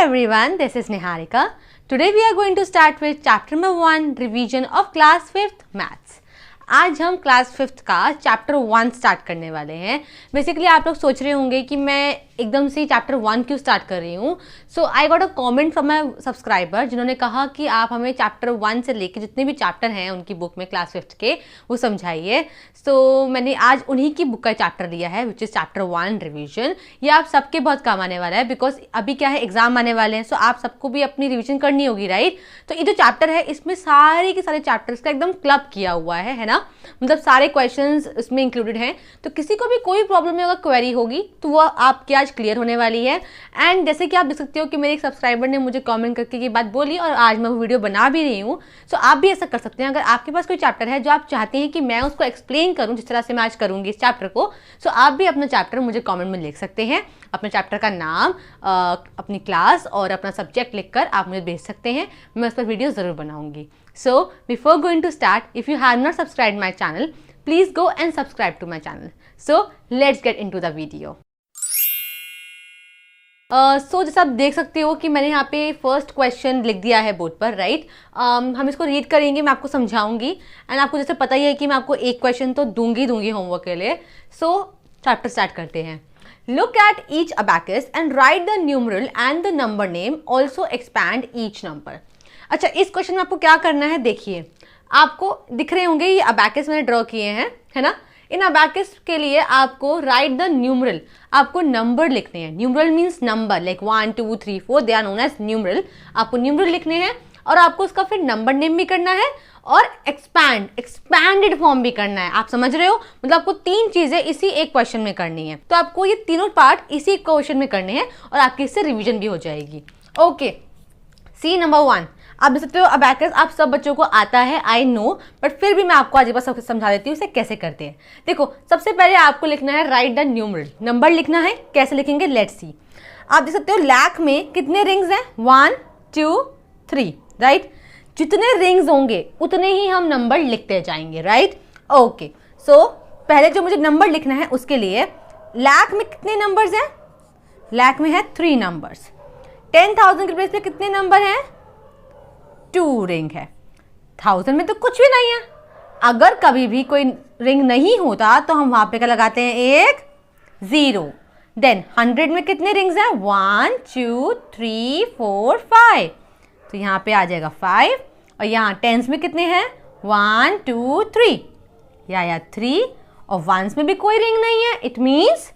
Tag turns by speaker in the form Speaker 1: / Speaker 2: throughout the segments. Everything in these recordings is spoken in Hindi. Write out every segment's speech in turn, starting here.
Speaker 1: everyone, this is Niharika. Today we are going to start with chapter number 1 revision of class 5th maths. आज हम क्लास 5th का चैप्टर 1 स्टार्ट करने वाले हैं. बेसिकली आप लोग सोच रहे होंगे कि मैं एकदम से चैप्टर 1 क्यों स्टार्ट कर रही हूँ. So I got a comment from my subscriber जिन्होंने कहा कि आप हमें चैप्टर 1 से लेके जितने भी चैप्टर हैं उनकी बुक में क्लास 5th के वो समझाइए. सो मैंने आज उन्हीं की बुक का चैप्टर लिया है विच इज़ चैप्टर 1 रिविजन. ये आप सबके बहुत काम आने वाला है बिकॉज अभी क्या है एग्जाम आने वाले हैं. सो आप सबको भी अपनी रिविजन करनी होगी राइट. तो ये जो चैप्टर है इसमें सारे के सारे चैप्टर्स का एकदम क्लब किया हुआ है ना. मतलब सारे क्वेश्चंस इसमें इंक्लूडेड हैं. तो किसी को भी कोई प्रॉब्लम में अगर क्वेरी होगी तो वो आपकी आज क्लियर होने वाली है. एंड जैसे कि आप देख सकते हो कि मेरे एक सब्सक्राइबर ने मुझे कमेंट करके ये बात बोली और आज मैं वो वीडियो बना भी रही हूँ. सो आप भी ऐसा कर सकते हैं. अगर आपके पास कोई चैप्टर है जो आप चाहते हैं कि मैं उसको एक्सप्लेन करूँ जिस तरह से मैं आज करूँगी इस चैप्टर को, सो आप भी अपना चैप्टर मुझे कमेंट में लिख सकते हैं. अपने चैप्टर का नाम, अपनी क्लास और अपना सब्जेक्ट लिखकर आप मुझे भेज सकते हैं. मैं उस पर वीडियो ज़रूर बनाऊंगी. So before going to start, if you have not subscribed my channel, please go and subscribe to my channel. So let's get into the video. So जैसा आप देख सकते हो कि मैंने यहाँ पे फर्स्ट क्वेश्चन लिख दिया है बोर्ड पर राइट. हम इसको रीड करेंगे, मैं आपको समझाऊंगी. एंड आपको जैसे पता ही है कि मैं आपको एक क्वेश्चन तो दूंगी होमवर्क के लिए. सो चैप्टर स्टार्ट करते हैं. Look at each abacus and write the numeral and the number name. Also expand each number. अच्छा, इस क्वेश्चन में आपको क्या करना है देखिए. आपको दिख रहे होंगे ये अबैकस मैंने ड्रॉ किए हैं है ना. इन अबैकस के लिए आपको राइट द न्यूमरल, आपको नंबर लिखने हैं. Numeral means number like 1 2 3 4 they are known as numeral. आपको न्यूमरल लिखने हैं और आपको उसका फिर नंबर नेम भी करना है और एक्सपैंडेड फॉर्म भी करना है. आप समझ रहे हो. मतलब आपको तीन चीजें इसी एक क्वेश्चन में करनी है. तो आपको ये तीनों पार्ट इसी क्वेश्चन में करने हैं और आपकी इससे रिविजन भी हो जाएगी. Okay, see number 1. आप देख सकते हो अबैकस आप सब बच्चों को आता है, आई नो, बट फिर भी मैं आपको आज एक बार समझा देती हूँ इसे कैसे करते हैं. देखो, सबसे पहले आपको लिखना है राइट द न्यूमरल. नंबर लिखना है. कैसे लिखेंगे लेट्स सी. आप देख सकते हो लाख में कितने रिंग्स हैं 1 2 3 राइट. जितने रिंग्स होंगे उतने ही हम नंबर लिखते जाएंगे राइट. ओके, सो पहले जो मुझे नंबर लिखना है उसके लिए लाख में कितने नंबर्स हैं. लाख में है 3 नंबर्स. 10,000 के प्लेस पे कितने नंबर हैं 2 रिंग है. 1000 में तो कुछ भी नहीं है. अगर कभी भी कोई रिंग नहीं होता तो हम वहां पे क्या लगाते हैं एक 0. देन 100 में कितने रिंग्स हैं 1 2 3 4 5. तो यहाँ पे आ जाएगा 5. और यहाँ 10s में कितने हैं 1 2 3 या 3. और 1s में भी कोई रिंग नहीं है. It means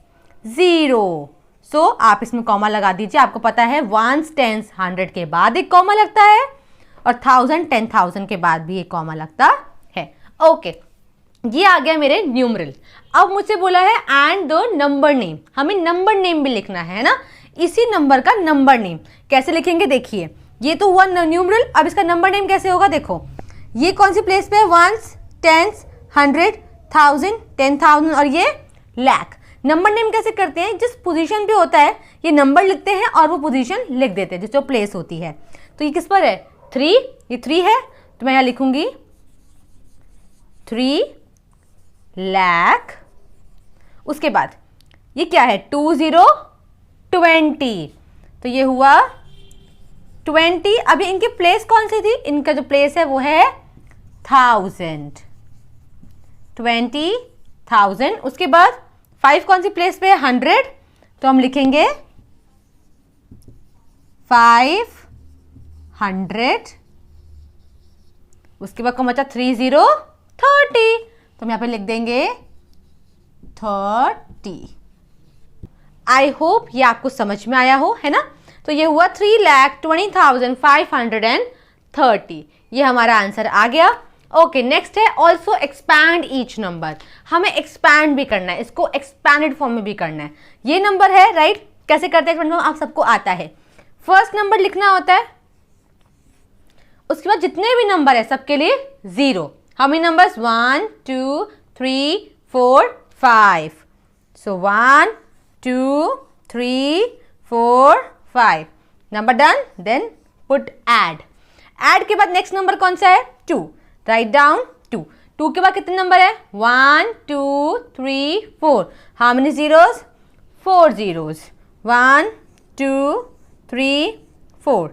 Speaker 1: 0. सो आप इसमें कॉमा लगा दीजिए. आपको पता है 1s 10s 100 के बाद एक कॉमा लगता है और 1000 10,000 के बाद भी एक कॉमा लगता है. ओके, ये आ गया मेरे न्यूमरल. अब मुझसे बोला है एंड द नंबर नेम. हमें नंबर नेम भी लिखना है ना. इसी नंबर का नंबर नेम कैसे लिखेंगे देखिए. ये तो हुआ न्यूमरल. अब इसका नंबर नेम कैसे होगा देखो. ये कौन सी प्लेस पे है 1s 10s 100 1000 10,000 और ये लाख. नंबर नेम कैसे करते हैं. जिस पोजीशन पे होता है ये नंबर लिखते हैं और वो पोजीशन लिख देते हैं जिस जो प्लेस होती है. तो ये किस पर है 3. ये 3 है तो मैं यहाँ लिखूंगी 3 लाख. उसके बाद ये क्या है 20 तो ये हुआ 20. अभी इनकी प्लेस कौन सी थी. इनका जो प्लेस है वो है 1000 20,000. उसके बाद 5 कौन सी प्लेस पे है 100. तो हम लिखेंगे 500. उसके बाद कौन बचा 30 30. तो हम यहाँ पे लिख देंगे 30. आई होप ये आपको समझ में आया हो है ना. तो ये हुआ 3,20,530. ये हमारा आंसर आ गया. ओके, नेक्स्ट है ऑल्सो एक्सपैंड ईच नंबर. हमें एक्सपैंड भी करना है, इसको एक्सपैंडेड फॉर्म में भी करना है. ये नंबर है राइट. कैसे करते हैं आप सबको आता है. फर्स्ट नंबर लिखना होता है. उसके बाद जितने भी नंबर है सबके लिए 0. How many numbers 1 2 3 4 5. So 1 2 3 4 5. Number done. Then put add. Add के बाद नेक्स्ट नंबर कौन सा है 2. Write down 2. 2 के बाद कितने नंबर है 1 2 3 4. How many zeros 4 zeros. 1 2 3 4।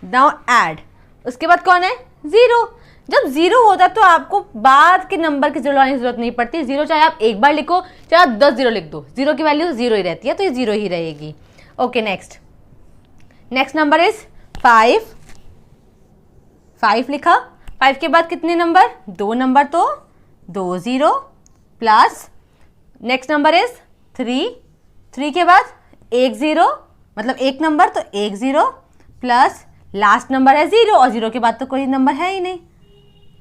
Speaker 1: Now add, उसके बाद कौन है 0। जब 0 होता है तो आपको बाद के नंबर की 0 लाने की जरूरत नहीं पड़ती। 0 चाहे आप एक बार लिखो चाहे आप 10 0 लिख दो, 0 की वैल्यू 0 ही रहती है, तो ये 0 ही रहेगी। Okay, next number is 5। 5 लिखा, 5 के बाद कितने नंबर, 2 नंबर, तो 2 0 प्लस नेक्स्ट नंबर इज 3। 3 के बाद 1 0, मतलब एक नंबर, तो 1 0 प्लस लास्ट नंबर है 0, और 0 के बाद तो कोई नंबर है ही नहीं।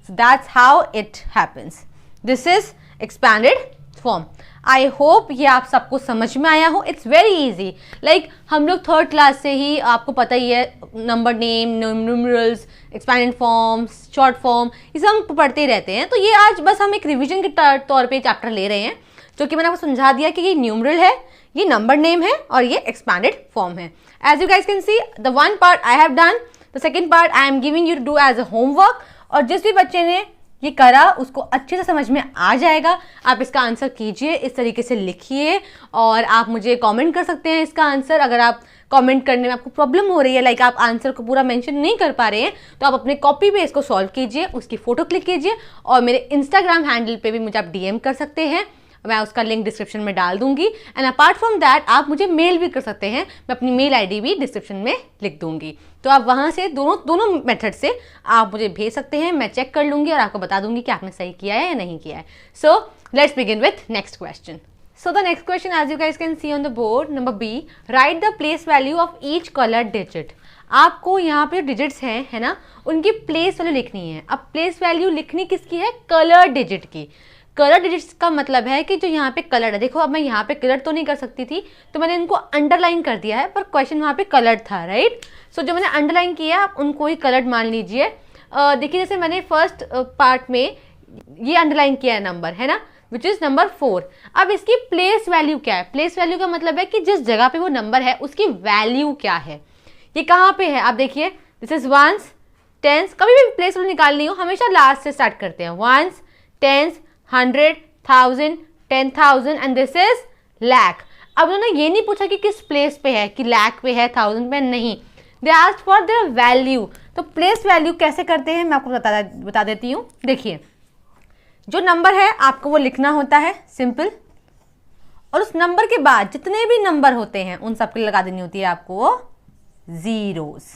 Speaker 1: So that's how it happens. This is expanded form. I hope ये आप सबको समझ में आया हो। It's very easy. Like हम लोग 3rd क्लास से ही, आपको पता ही है, number name, numerals, expanded forms, short form, ये सब हम पढ़ते ही रहते हैं। तो ये आज बस हम एक रिवीजन के तौर पे चैप्टर ले रहे हैं, जो कि मैंने आपको समझा दिया कि ये न्यूमरल है, ये नंबर नेम है, और ये एक्सपैंडेड फॉर्म है। As you guys can see, the one part I have done, the second part I am giving you to do as a homework. और जिस भी बच्चे ने ये करा उसको अच्छे से समझ में आ जाएगा। आप इसका आंसर कीजिए, इस तरीके से लिखिए, और आप मुझे कमेंट कर सकते हैं इसका आंसर। अगर आप कमेंट करने में आपको प्रॉब्लम हो रही है, लाइक आप आंसर को पूरा मेंशन नहीं कर पा रहे हैं, तो आप अपने कॉपी पे इसको सॉल्व कीजिए, उसकी फोटो क्लिक कीजिए, और मेरे इंस्टाग्राम हैंडल पे भी मुझे आप DM कर सकते हैं, मैं उसका लिंक डिस्क्रिप्शन में डाल दूंगी। एंड अपार्ट फ्रॉम दैट आप मुझे मेल भी कर सकते हैं, मैं अपनी मेल ID भी डिस्क्रिप्शन में लिख दूंगी। तो आप वहां से दोनों मेथड से आप मुझे भेज सकते हैं, मैं चेक कर लूंगी और आपको बता दूंगी कि आपने सही किया है या नहीं किया है। सो let's begin with next question. So the next question, as you guys can see on the board, number B, write the place value of each colored digit. आपको यहाँ पे डिजिट्स हैं, है ना, उनकी प्लेस वैल्यू लिखनी है। अब प्लेस वैल्यू लिखनी किसकी है, कलर डिजिट की। कलर डिजिट्स का मतलब है कि जो यहाँ पे कलर है, देखो अब मैं यहाँ पे कलर तो नहीं कर सकती थी, तो मैंने इनको अंडरलाइन कर दिया है, पर क्वेश्चन वहाँ पे कलर था, राइट। सो जो मैंने अंडरलाइन किया आप उनको ही कलर मान लीजिए। देखिए जैसे मैंने फर्स्ट पार्ट में ये अंडरलाइन किया है नंबर, है ना, विच इज नंबर 4। अब इसकी प्लेस वैल्यू क्या है, प्लेस वैल्यू का मतलब है कि जिस जगह पे वो नंबर है उसकी वैल्यू क्या है, ये कहाँ पे है। आप देखिए दिस इज वंस, टेंस, कभी भी प्लेस वैल्यू निकालनी हो हमेशा लास्ट से स्टार्ट करते हैं, ones, tens, 100, 1000, 10,000, and this is lakh. अब उन्होंने ये नहीं पूछा कि किस प्लेस पे है, कि लैख पे है, 1000 पे नहीं, they asked for their value. तो प्लेस वैल्यू कैसे करते हैं मैं आपको बता देती हूँ। देखिए जो नंबर है आपको वो लिखना होता है सिंपल, और उस नंबर के बाद जितने भी नंबर होते हैं उन सब के लगा देनी होती है आपको वो zeros.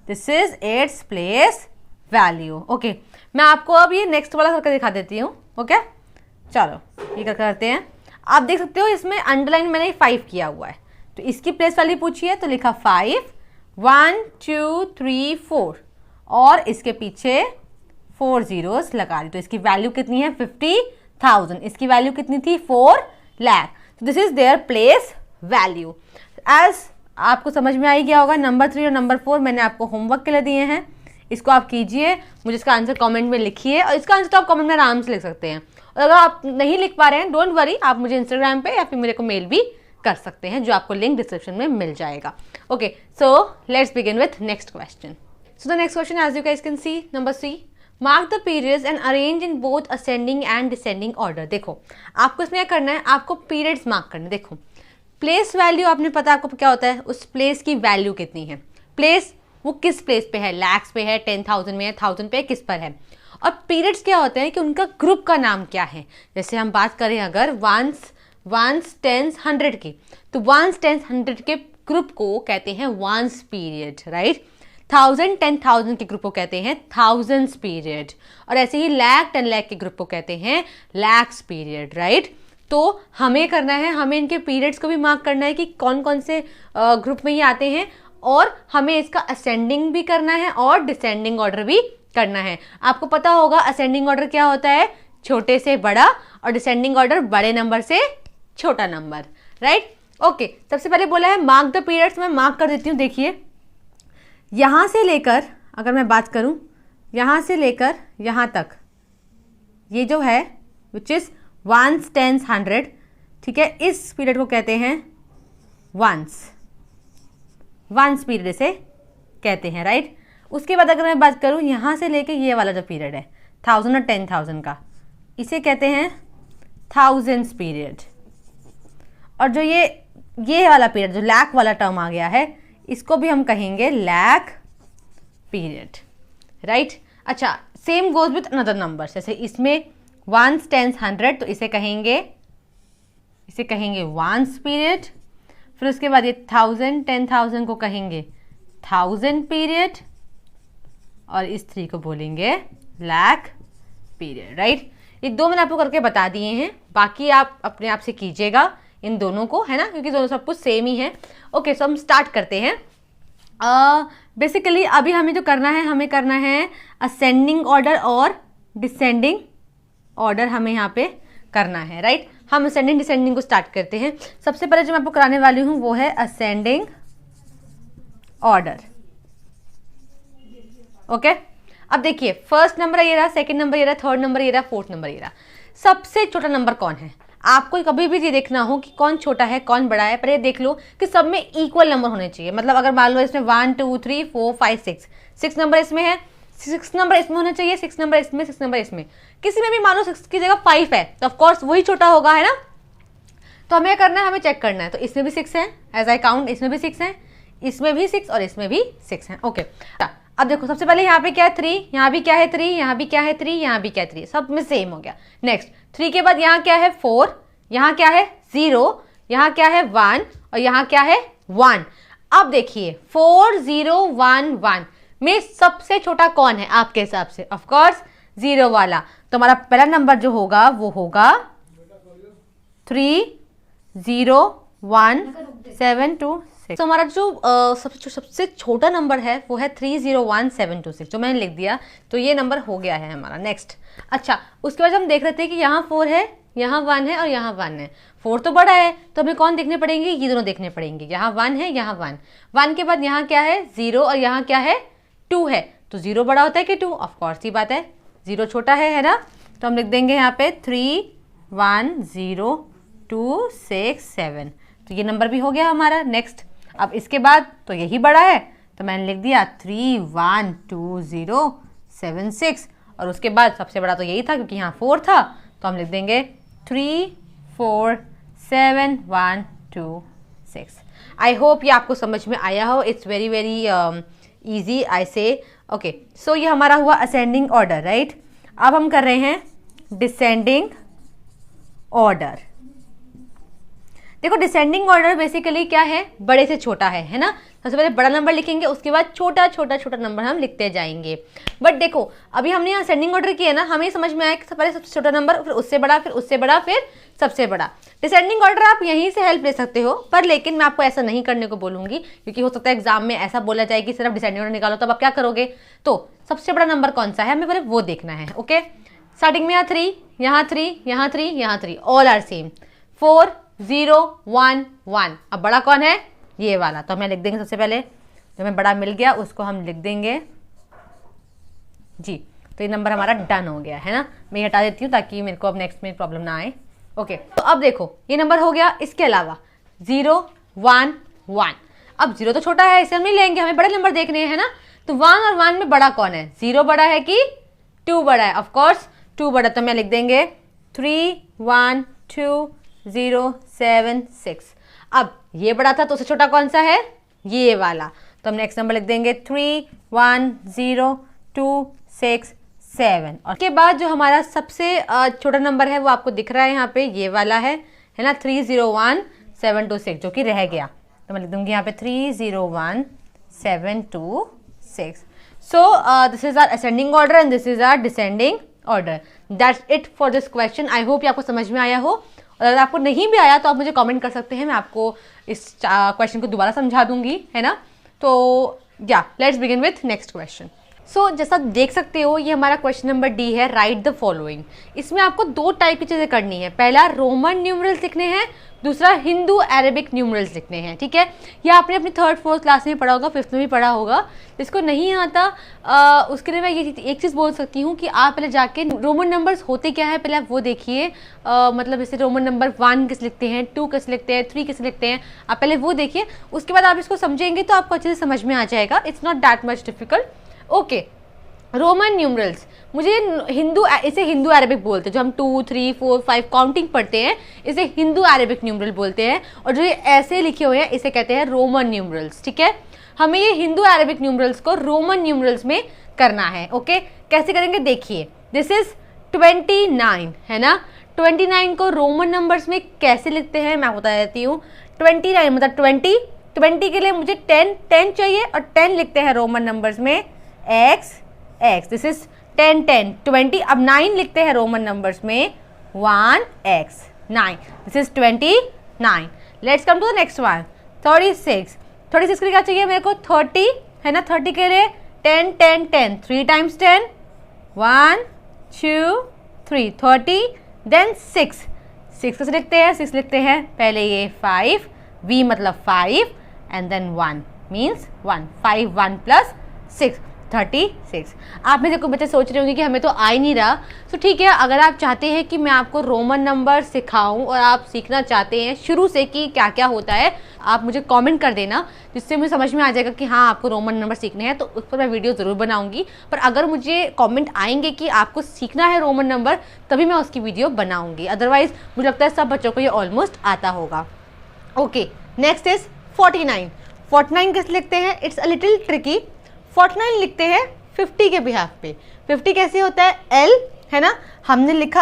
Speaker 1: This is its place value. Okay, मैं आपको अब ये नेक्स्ट वाला करके दिखा देती हूँ। ओके, चलो ये करते हैं। आप देख सकते हो इसमें अंडरलाइन मैंने 5 किया हुआ है, तो इसकी प्लेस वैल्यू पूछी है तो लिखा 5, 1 2 3 4, और इसके पीछे 4 zeros लगा दी, तो इसकी वैल्यू कितनी है 50,000, इसकी वैल्यू कितनी थी 4 लाख। तो this is their place value. As आपको समझ में आ ही गया होगा, नंबर 3 और नंबर 4 मैंने आपको होमवर्क के लिए दिए हैं, इसको आप कीजिए, मुझे इसका आंसर कमेंट में लिखिए, और इसका आंसर तो आप कमेंट में आराम से लिख सकते हैं। और अगर आप नहीं लिख पा रहे हैं डोंट वरी, आप मुझे इंस्टाग्राम पे या फिर मेरे को मेल भी कर सकते हैं, जो आपको लिंक डिस्क्रिप्शन में मिल जाएगा। Okay, so let's begin with next question. So the next question as you guys can see, number 3, mark the periods and arrange in both ascending and descending order. देखो आपको इसमें क्या करना है, आपको पीरियड्स मार्क करना है। देखो प्लेस वैल्यू आपने पता आपको क्या होता है, उस प्लेस की वैल्यू कितनी है, प्लेस वो किस प्लेस पे है, लैक्स पे है, 10,000 में है, 1000 पे है, किस पर है। और पीरियड्स क्या होते हैं कि उनका ग्रुप का नाम क्या है। जैसे हम बात करें अगर वंस टेंस 100 की, तो वंस टेंस 100 के ग्रुप को कहते हैं वंस पीरियड, राइट। 1000 10,000 के ग्रुप को कहते हैं थाउजेंड्स पीरियड, और ऐसे ही लाख 10 लाख के ग्रुप को कहते हैं लैक्स पीरियड, राइट। तो हमें करना है, हमें इनके पीरियड्स को भी मार्क करना है कि कौन कौन से ग्रुप में ये आते हैं, और हमें इसका असेंडिंग भी करना है और डिसेंडिंग ऑर्डर भी करना है। आपको पता होगा असेंडिंग ऑर्डर क्या होता है, छोटे से बड़ा, और डिसेंडिंग ऑर्डर बड़े नंबर से छोटा नंबर, राइट। ओके, सबसे पहले बोला है मार्क द पीरियड्स, मैं मार्क कर देती हूँ। देखिए यहाँ से लेकर, अगर मैं बात करूँ यहाँ से लेकर यहाँ तक, ये जो है विच इज वंस टेंस 100, ठीक है, इस पीरियड को कहते हैं वंस पीरियड से कहते हैं, राइट। उसके बाद अगर मैं बात करूँ यहाँ से लेके ये वाला जो पीरियड है 1000 और 10,000 का, इसे कहते हैं थाउजेंड्स पीरियड। और जो ये वाला पीरियड जो लाख वाला टर्म आ गया है, इसको भी हम कहेंगे लाख पीरियड, राइट। अच्छा, same goes with another number, जैसे इसमें वंस, टेंस, 100, तो इसे कहेंगे वंस पीरियड। फिर उसके बाद ये 1000, 10,000 को कहेंगे 1000 पीरियड, और इस 3 को बोलेंगे लाख पीरियड, राइट। ये 2 मैंने आपको करके बता दिए हैं, बाकी आप अपने आप से कीजिएगा इन दोनों को, है ना, क्योंकि दोनों सब कुछ सेम ही है। ओके, सो हम स्टार्ट करते हैं। बेसिकली अभी हमें जो करना है, हमें करना है असेंडिंग ऑर्डर और डिसेंडिंग ऑर्डर हमें यहाँ पे करना है, राइट। हम असेंडिंग डिसेंडिंग को स्टार्ट करते हैं। सबसे पहले जो मैं आपको कराने वाली हूँ वो है असेंडिंग ऑर्डर। ओके, अब देखिए, फर्स्ट नंबर ये रहा, सेकंड नंबर ये रहा, थर्ड नंबर ये रहा, फोर्थ नंबर ये रहा। सबसे छोटा नंबर कौन है? आपको कभी भी ये देखना हो कि कौन छोटा है कौन बड़ा है, पर ये देख लो कि सब में इक्वल नंबर होने चाहिए। मतलब अगर मान लो इसमें 1 2 3 4 5 6 नंबर इसमें है, 6 नंबर इसमें होना चाहिए, 6 नंबर इसमें, 6 नंबर इसमें। किसी में भी मान लो 6 की जगह 5 है तो ऑफकोर्स वही छोटा होगा, है ना। तो हमें करना है, हमें चेक करना है। तो इसमें भी 6 है, एज आई काउंट, इसमें भी 6 है, इसमें भी 6 और इसमें भी 6 है। ओके, अब देखो, सबसे पहले यहाँ पे क्या है 3, यहाँ भी क्या है 3, यहाँ भी क्या है 3, यहाँ भी क्या है 3, सब में सेम हो गया। नेक्स्ट 3 के बाद यहाँ क्या है 4, यहाँ क्या है 0, यहाँ क्या है 1 और यहाँ क्या है 1। अब देखिए 4 0 1 1 में सबसे छोटा कौन है आपके हिसाब से? ऑफ कोर्स 0 वाला। तो हमारा पहला नंबर जो होगा वो होगा 3 0 1 7 2 6। तो हमारा जो सबसे छोटा नंबर है वो है 3 0 1 7 2 6, जो मैंने लिख दिया। तो ये नंबर हो गया है हमारा। नेक्स्ट, अच्छा, उसके बाद हम देख रहे थे कि यहाँ 4 है, यहाँ 1 है और यहाँ 1 है। 4 तो बड़ा है, तो हमें कौन देखने पड़ेंगे? ये दोनों देखने पड़ेंगे। यहाँ 1 है, यहाँ 1 के बाद यहाँ क्या है 0 और यहाँ क्या है 2 है। तो 0 बड़ा होता है कि 2? ऑफकोर्स ही बात है, 0 छोटा है ना। तो हम लिख देंगे यहाँ पे 3 1 0 2 6 7। तो ये नंबर भी हो गया हमारा। नेक्स्ट, अब इसके बाद तो यही बड़ा है, तो मैंने लिख दिया 3 1 2 0 7 6। और उसके बाद सबसे बड़ा तो यही था क्योंकि यहाँ 4 था, तो हम लिख देंगे 3 4 7 1 2 6। आई होप ये आपको समझ में आया हो। इट्स वेरी वेरी ईजी, आई से। ओके, सो ये हमारा हुआ असेंडिंग ऑर्डर, राइट। अब हम कर रहे हैं डिसेंडिंग ऑर्डर। देखो, डिसेंडिंग ऑर्डर बेसिकली क्या है? बड़े से छोटा है ना। सबसे पहले बड़ा नंबर लिखेंगे, उसके बाद छोटा छोटा छोटा नंबर हम लिखते जाएंगे। बट देखो, अभी हमने यहाँ असेंडिंग ऑर्डर किया ना, हमें समझ में आया कि पहले सबसे छोटा नंबर, फिर उससे बड़ा, फिर उससे बड़ा, फिर सबसे बड़ा। डिसेंडिंग ऑर्डर आप यहीं से हेल्प ले सकते हो, पर लेकिन मैं आपको ऐसा नहीं करने को बोलूंगी, क्योंकि हो सकता है एग्जाम में ऐसा बोला जाए कि सिर्फ डिसेंडिंग ऑर्डर निकालो, तब आप क्या करोगे? तो सबसे बड़ा नंबर कौन सा है हमें पहले वो देखना है। ओके, स्टार्टिंग में यहाँ 3, यहाँ 3, यहाँ 3, यहाँ 3, ऑल आर सेम। 4 0 1 1। अब बड़ा कौन है? ये वाला। तो हमें लिख देंगे, सबसे पहले जो हमें बड़ा मिल गया उसको हम लिख देंगे जी। तो ये नंबर हमारा डन हो गया है ना। मैं हटा देती हूँ ताकि मेरे को अब नेक्स्ट में प्रॉब्लम ना आए। ओके, तो अब देखो ये नंबर हो गया। इसके अलावा 0 1 1। अब 0 तो छोटा है, इसे हम नहीं लेंगे, हमें बड़े नंबर देखने हैं ना। तो 1 और 1 में बड़ा कौन है? 0 बड़ा है कि 2 बड़ा है? ऑफकोर्स 2 बड़ा। तो मैं लिख देंगे 3 1 2 0 7 6। अब ये बड़ा था, तो उससे छोटा कौन सा है? ये वाला। तो हम नेक्स्ट नंबर लिख देंगे 3 1 0 2 6 7। और उसके बाद जो हमारा सबसे छोटा नंबर है वो आपको दिख रहा है यहाँ पे, ये वाला है ना, 3 0 1 7 2 6, जो कि रह गया। तो मैं लिख दूंगी यहाँ पे 3 0 1 7 2 6। So this is our ascending order and this is our descending order. That's it for this question. I hope ये आपको समझ में आया हो, और अगर आपको नहीं भी आया तो आप मुझे कमेंट कर सकते हैं, मैं आपको इस क्वेश्चन को दोबारा समझा दूंगी, है ना। तो या let's begin with next question. So जैसा देख सकते हो ये हमारा क्वेश्चन नंबर डी है, राइट द फॉलोइंग। इसमें आपको 2 टाइप की चीज़ें करनी है। पहला रोमन न्यूमरल्स लिखने हैं, दूसरा हिंदू अरेबिक न्यूमरल्स लिखने हैं, ठीक है। यह आपने अपनी 3rd 4th क्लास में पढ़ा होगा, 5th में भी पढ़ा होगा। जिसको नहीं आता उसके लिए मैं ये एक चीज़ बोल सकती हूँ कि आप पहले जाके रोमन नंबर्स होते क्या है पहले आप वो देखिए। मतलब जैसे रोमन नंबर 1 किस लिखते हैं, 2 किस लिखते हैं, 3 किस लिखते हैं, आप पहले वो देखिए। उसके बाद आप इसको समझेंगे तो आपको अच्छे से समझ में आ जाएगा। It's not that much difficult. Okay, Roman numerals, मुझे इसे हिंदू अरेबिक बोलते हैं। जो हम 2 3 4 5 काउंटिंग पढ़ते हैं इसे हिंदू अरेबिक न्यूमरल बोलते हैं, और जो ये ऐसे लिखे हुए हैं इसे कहते हैं रोमन न्यूमरल्स, ठीक है। हमें ये हिंदू अरेबिक न्यूमरल्स को रोमन न्यूमरल्स में करना है। ओके, कैसे करेंगे देखिए, दिस इज 29 है ना। 29 को रोमन नंबर्स में कैसे लिखते हैं मैं बता देती हूँ। 29 मतलब 20 के लिए मुझे 10 चाहिए और 10 लिखते हैं रोमन नंबर्स में x। This is 10 20। अब 9 लिखते हैं रोमन नंबर्स में 1x 9। This is 29। Let's come to the next one 36 के लिए क्या चाहिए मेरे को 30 है ना। 30 के लिए 10 3 टाइम्स 10 1 2 3 30। देन 6 कैसे लिखते हैं, 6 लिखते हैं पहले ये 5 v मतलब 5 एंड देन 1 मीन्स 1 5 1 प्लस 6 36। आप में से कोई बच्चे सोच रहे होंगे कि हमें तो आ ही नहीं रहा। तो ठीक है, अगर आप चाहते हैं कि मैं आपको रोमन नंबर सिखाऊं और आप सीखना चाहते हैं शुरू से कि क्या क्या होता है, आप मुझे कमेंट कर देना, जिससे मुझे समझ में आ जाएगा कि हाँ आपको रोमन नंबर सीखने हैं, तो उस पर मैं वीडियो ज़रूर बनाऊंगी। पर अगर मुझे कमेंट आएंगे कि आपको सीखना है रोमन नंबर, तभी मैं उसकी वीडियो बनाऊंगी। अदरवाइज मुझे लगता है सब बच्चों को ये ऑलमोस्ट आता होगा। ओके, नेक्स्ट इज 49 कैसे लिखते हैं, इट्स अ लिटिल ट्रिकी। 49 लिखते हैं 50 के बिहाफ पे। 50 कैसे होता है, L है ना, हमने लिखा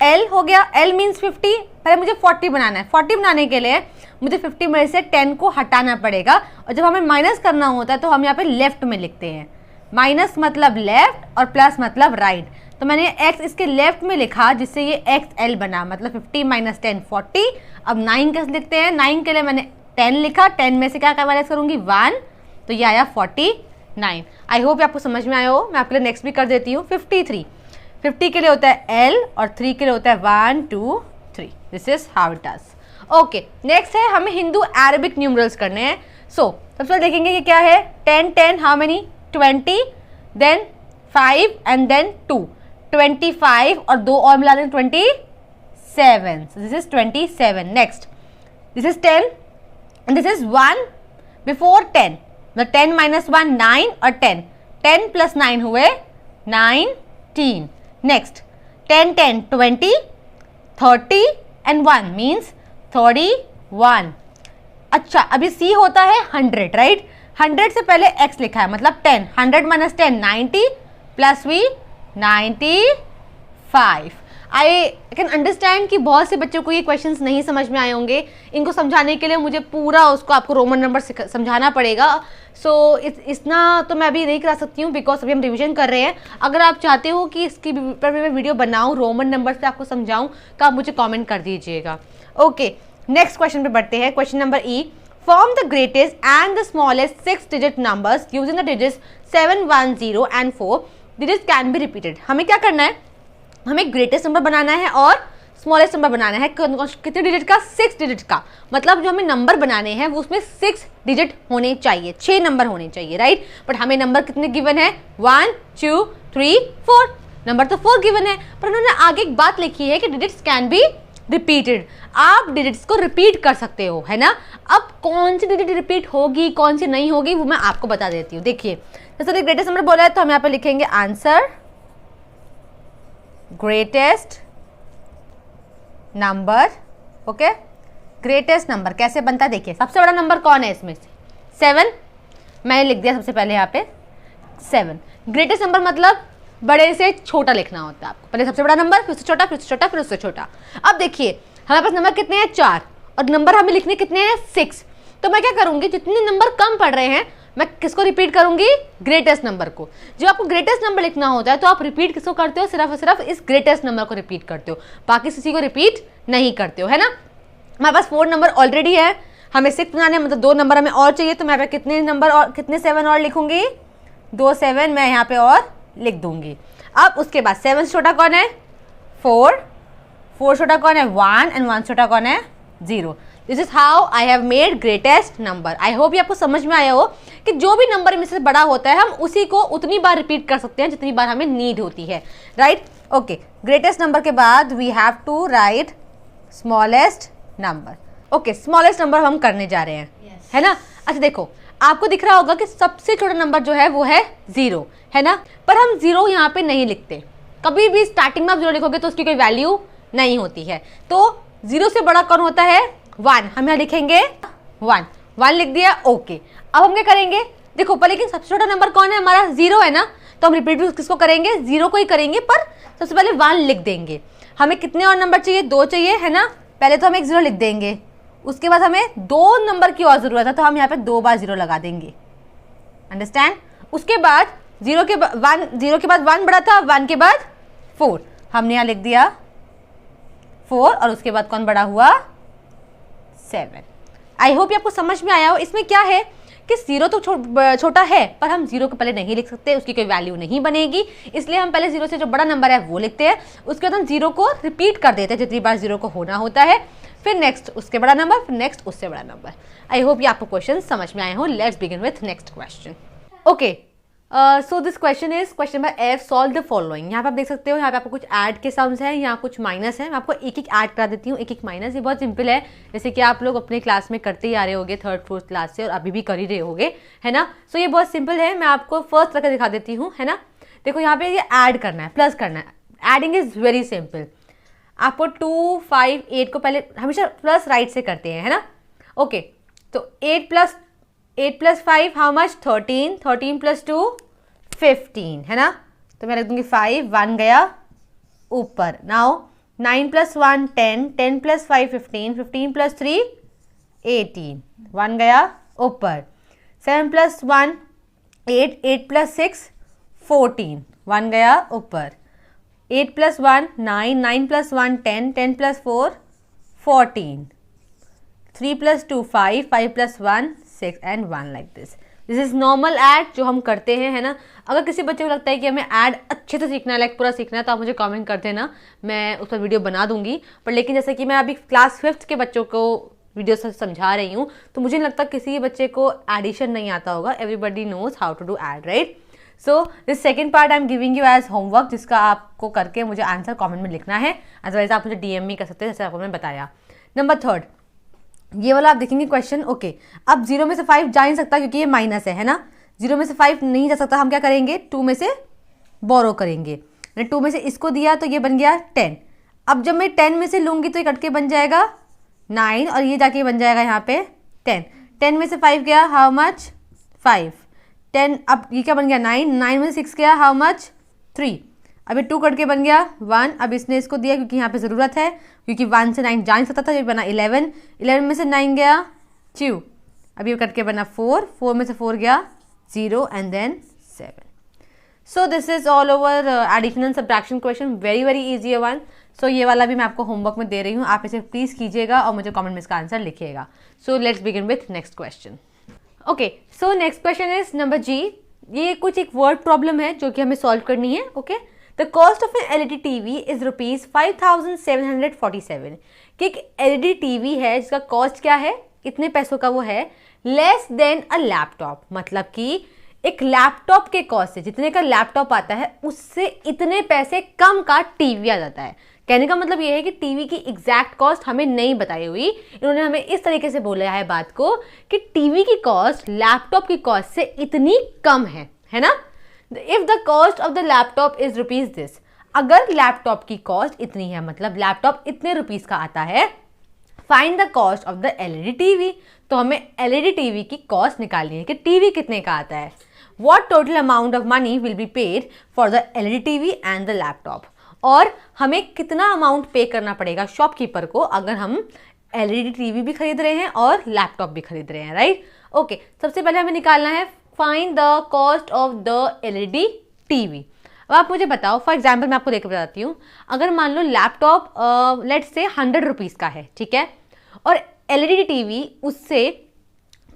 Speaker 1: L हो गया, L मीन्स 50। पहले मुझे 40 बनाना है। 40 बनाने के लिए मुझे 50 में से 10 को हटाना पड़ेगा, और जब हमें माइनस करना होता है तो हम यहाँ पे लेफ्ट में लिखते हैं। माइनस मतलब लेफ्ट और प्लस मतलब राइट। तो मैंने x इसके लेफ्ट में लिखा, जिससे ये XL बना, मतलब 50 माइनस 10 40। अब 9 कैसे लिखते हैं, 9 के लिए मैंने 10 लिखा, 10 में से क्या माइनस करूँगी 1, तो ये आया 49। आई होप आपको समझ में आया हो। मैं आपके लिए नेक्स्ट भी कर देती हूँ 53। 50 के लिए होता है L और 3 के लिए होता है 1 2 3। This is how it does. Okay, next है हमें हिंदू अरेबिक न्यूमरल्स करने हैं। सो सबसे पहले देखेंगे कि क्या है 10 how many 20, then 5 and then 2 25 और 2 और मिला दें 27। This is 27। Next this is 10 and this is 1 before 10, मतलब 10 माइनस 1 9 और 10 प्लस 9 हुए 19। Next 10 20 30 and 1 means 31। अच्छा, अभी C होता है 100, राइट। 100 से पहले x लिखा है, मतलब 10। 100 minus 10 90 plus v 95। I can understand कि बहुत से बच्चों को ये क्वेश्चंस नहीं समझ में आए होंगे। इनको समझाने के लिए मुझे पूरा उसको आपको रोमन नंबर समझाना पड़ेगा। सो इतना तो मैं अभी नहीं करा सकती हूँ, बिकॉज अभी हम रिवीजन कर रहे हैं। अगर आप चाहते हो कि इसकी पर मैं वीडियो बनाऊँ, रोमन नंबर से आपको समझाऊँ, तो आप मुझे कॉमेंट कर दीजिएगा। ओके, नेक्स्ट क्वेश्चन पे बढ़ते हैं। Question number E, form the greatest and the smallest 6 digit numbers using the digits 7 1 0 and 4 digits can be repeated. हमें क्या करना है, हमें ग्रेटेस्ट नंबर बनाना है और स्मॉलेस्ट नंबर बनाना है। कितने डिजिट का, 6 डिजिट का। मतलब जो हमें नंबर बनाने हैं वो उसमें 6 डिजिट होने चाहिए, 6 नंबर होने चाहिए, राइट। बट हमें नंबर कितने गिवन है 1 2 3 4। नंबर तो 4 गिवन है, पर उन्होंने आगे एक बात लिखी है कि डिजिट्स कैन बी रिपीटेड। आप डिजिट्स को रिपीट कर सकते हो, है ना। अब कौन सी डिजिट रिपीट होगी, कौन सी नहीं होगी, वो मैं आपको बता देती हूँ। देखिए, जैसे ग्रेटेस्ट नंबर बोला है तो हम यहाँ पे लिखेंगे answer greatest number. Okay, greatest number कैसे बनता है, देखिए सबसे बड़ा नंबर कौन है इसमें से 7। मैंने लिख दिया सबसे पहले यहाँ पे 7। ग्रेटेस्ट नंबर मतलब बड़े से छोटा लिखना होता है आपको। पहले सबसे बड़ा नंबर, फिर उससे छोटा, फिर उससे छोटा, फिर उससे छोटा। अब देखिए हमारे पास नंबर कितने हैं 4, और नंबर हमें लिखने कितने हैं 6। तो मैं क्या करूंगी, जितने नंबर कम पड़ रहे हैं मैं किसको रिपीट करूंगी, ग्रेटेस्ट नंबर को। जब आपको ग्रेटेस्ट नंबर लिखना होता है तो आप रिपीट किसको करते हो, सिर्फ और सिर्फ इस ग्रेटेस्ट नंबर को रिपीट करते हो, बाकी किसी को रिपीट नहीं करते हो, है ना। हमारे पास 4 नंबर ऑलरेडी है, हमें 6 बनाने हैं, मतलब 2 नंबर हमें और चाहिए। तो मैं यहाँ पे कितने नंबर और कितने 7 और लिखूंगी, 2 7 मैं यहाँ पे और लिख दूंगी। अब उसके बाद 7 से छोटा कौन है 4 से छोटा कौन है 1 एंड 1 से छोटा कौन है 0। This is how I have made greatest number. I hope ये आपको समझ में आया हो कि जो भी नंबर में से बड़ा होता है हम उसी को उतनी बार रिपीट कर सकते हैं जितनी बार हमें नीड होती है, राइट। ओके, ग्रेटेस्ट नंबर के बाद we have to write smallest number. Okay, smallest number हम करने जा रहे हैं, है ना। अच्छा देखो, आपको दिख रहा होगा कि सबसे छोटा नंबर जो है वो है 0, है ना। पर हम 0 यहाँ पे नहीं लिखते, कभी भी स्टार्टिंग में आप 0 लिखोगे तो उसकी कोई वैल्यू नहीं होती है। तो 0 से बड़ा कौन होता है 1, हम यहाँ लिखेंगे 1। 1 लिख दिया, ओके। अब हम क्या करेंगे, देखो पर लेकिन सबसे छोटा नंबर कौन है हमारा, 0 है ना, तो हम रिपीट भी किसको करेंगे, 0 को ही करेंगे, पर सबसे पहले 1 लिख देंगे। हमें कितने और नंबर चाहिए, 2 चाहिए, है ना। पहले तो हम एक 0 लिख देंगे, उसके बाद हमें 2 नंबर की और जरूरत है, तो हम यहाँ पे 2 बार 0 लगा देंगे, अंडरस्टैंड। उसके बाद 0 के बाद 1 बड़ा था, 1 के बाद 4, हमने यहाँ लिख दिया 4, और उसके बाद कौन बड़ा हुआ, 7। आई होप ये आपको समझ में आया हो। इसमें क्या है कि 0 तो छोटा है, पर हम 0 को पहले नहीं लिख सकते, उसकी कोई वैल्यू नहीं बनेगी, इसलिए हम पहले 0 से जो बड़ा नंबर है वो लिखते हैं, उसके बाद हम 0 को रिपीट कर देते हैं जितनी बार 0 को होना होता है, फिर नेक्स्ट उसके बड़ा नंबर, फिर नेक्स्ट उससे बड़ा नंबर। आई होप ये आपको क्वेश्चन समझ में आए हो। Let's begin with next question. Okay, so this question is question number F, solve the following. यहाँ पे आप देख सकते हो, यहाँ पे आपको कुछ ऐड के सम्स है, यहाँ कुछ माइनस है। मैं आपको एक एक ऐड करा देती हूँ, एक एक माइनस। ये बहुत सिंपल है, जैसे कि आप लोग अपने क्लास में करते ही आ रहे होगे, 3rd 4th क्लास से, और अभी भी कर ही रहे होगे, है ना। सो ये बहुत सिंपल है, मैं आपको फर्स्ट करके दिखा देती हूँ, है ना। देखो यहाँ पे ये ऐड करना है, प्लस करना है। Adding is very simple. आपको 2, 5, 8 को पहले हमेशा प्लस राइट से करते हैं, है ना। ओके, तो 8 प्लस 5 हाउ मच, 13, 13 प्लस 2 15, है ना। तो मैं लिख दूंगी 5, 1 गया ऊपर। नाउ 9 प्लस 1 10, 10 प्लस 5 15, 15 प्लस 3 18, 1 गया ऊपर। 7 प्लस 1 8, 8 प्लस 6 14, 1 गया ऊपर। 8 plus 1 9, 9 plus 1 10, 10 plus 4 14, 3 plus 2 5, 5 plus 1 6 and 1 like this. This is normal add जो हम करते हैं, है ना। अगर किसी बच्चे को लगता है कि हमें ऐड अच्छे से सीखना है, लाइक पूरा सीखना है, तो आप मुझे कमेंट कर देना, मैं उस पर वीडियो बना दूंगी। पर लेकिन जैसे कि मैं अभी क्लास 5th के बच्चों को वीडियो से समझा रही हूँ, तो मुझे नहीं लगता किसी बच्चे को एडिशन नहीं आता होगा। Everybody knows how to do add, right. So this second part I am giving you as homework, जिसका आपको करके मुझे आंसर कॉमेंट में लिखना है, अदरवाइज आप मुझे DM में कर सकते हैं, जैसे आपको मैंने बताया। नंबर 3rd, ये वाला आप देखेंगे क्वेश्चन। ओके, अब 0 में से 5 जा नहीं सकता क्योंकि ये माइनस है ना। 0 में से 5 नहीं जा सकता, हम क्या करेंगे, 2 में से बोरो करेंगे। 2 में से इसको दिया तो ये बन गया 10। अब जब मैं 10 में से लूंगी तो ये कट के बन जाएगा 9, और ये जाके बन जाएगा यहाँ पे 10। 10 में से 5 गया, हाउ मच, 5। 10, अब ये क्या बन गया 9, 9 में से 6 गया, हाउ मच, 3। अब ये 2 कट के बन गया 1। अब इसने इसको दिया क्योंकि यहाँ पे ज़रूरत है, क्योंकि 1 से 9 जा नहीं सकता था, ये बना 11। 11 में से 9 गया 2। अब ये कट के बना 4। 4 में से 4 गया 0 and then 7। So this is all over addition and subtraction question, very very easy one. So ये वाला भी मैं आपको होमवर्क में दे रही हूँ, आप इसे प्लीज़ कीजिएगा और मुझे कमेंट में इसका आंसर लिखिएगा। सो let's begin with next question. Okay, so next question is number G। ये कुछ एक वर्ड प्रॉब्लम है जो कि हमें सॉल्व करनी है। Okay, the cost of an LED TV is ₹5,747। कि एक LED TV है जिसका कॉस्ट क्या है, कितने पैसों का वो है, लेस देन अ लैपटॉप। मतलब कि एक लैपटॉप के कॉस्ट से, जितने का लैपटॉप आता है उससे इतने पैसे कम का टीवी आ जाता है। कहने का मतलब ये है कि टीवी की एग्जैक्ट कॉस्ट हमें नहीं बताई हुई, इन्होंने हमें इस तरीके से बोला है बात को कि टीवी की कॉस्ट लैपटॉप की कॉस्ट से इतनी कम है ना। If the cost of the laptop is rupees this, अगर लैपटॉप की कॉस्ट इतनी है, मतलब लैपटॉप इतने रुपीज का आता है, find the cost of the LED TV। तो हमें LED TV की कॉस्ट निकालनी है कि टीवी कितने का आता है। What total amount of money will be paid for the LED TV and the laptop? और हमें कितना अमाउंट पे करना पड़ेगा शॉपकीपर को अगर हम LED TV भी खरीद रहे हैं और लैपटॉप भी खरीद रहे हैं, राइट। ओके, सबसे पहले हमें निकालना है find the cost of the LED TV। अब आप मुझे बताओ, फॉर एग्जाम्पल मैं आपको देकर बताती हूँ। अगर मान लो लैपटॉप लेट्स से 100 रुपीज़ का है, ठीक है, और LED TV उससे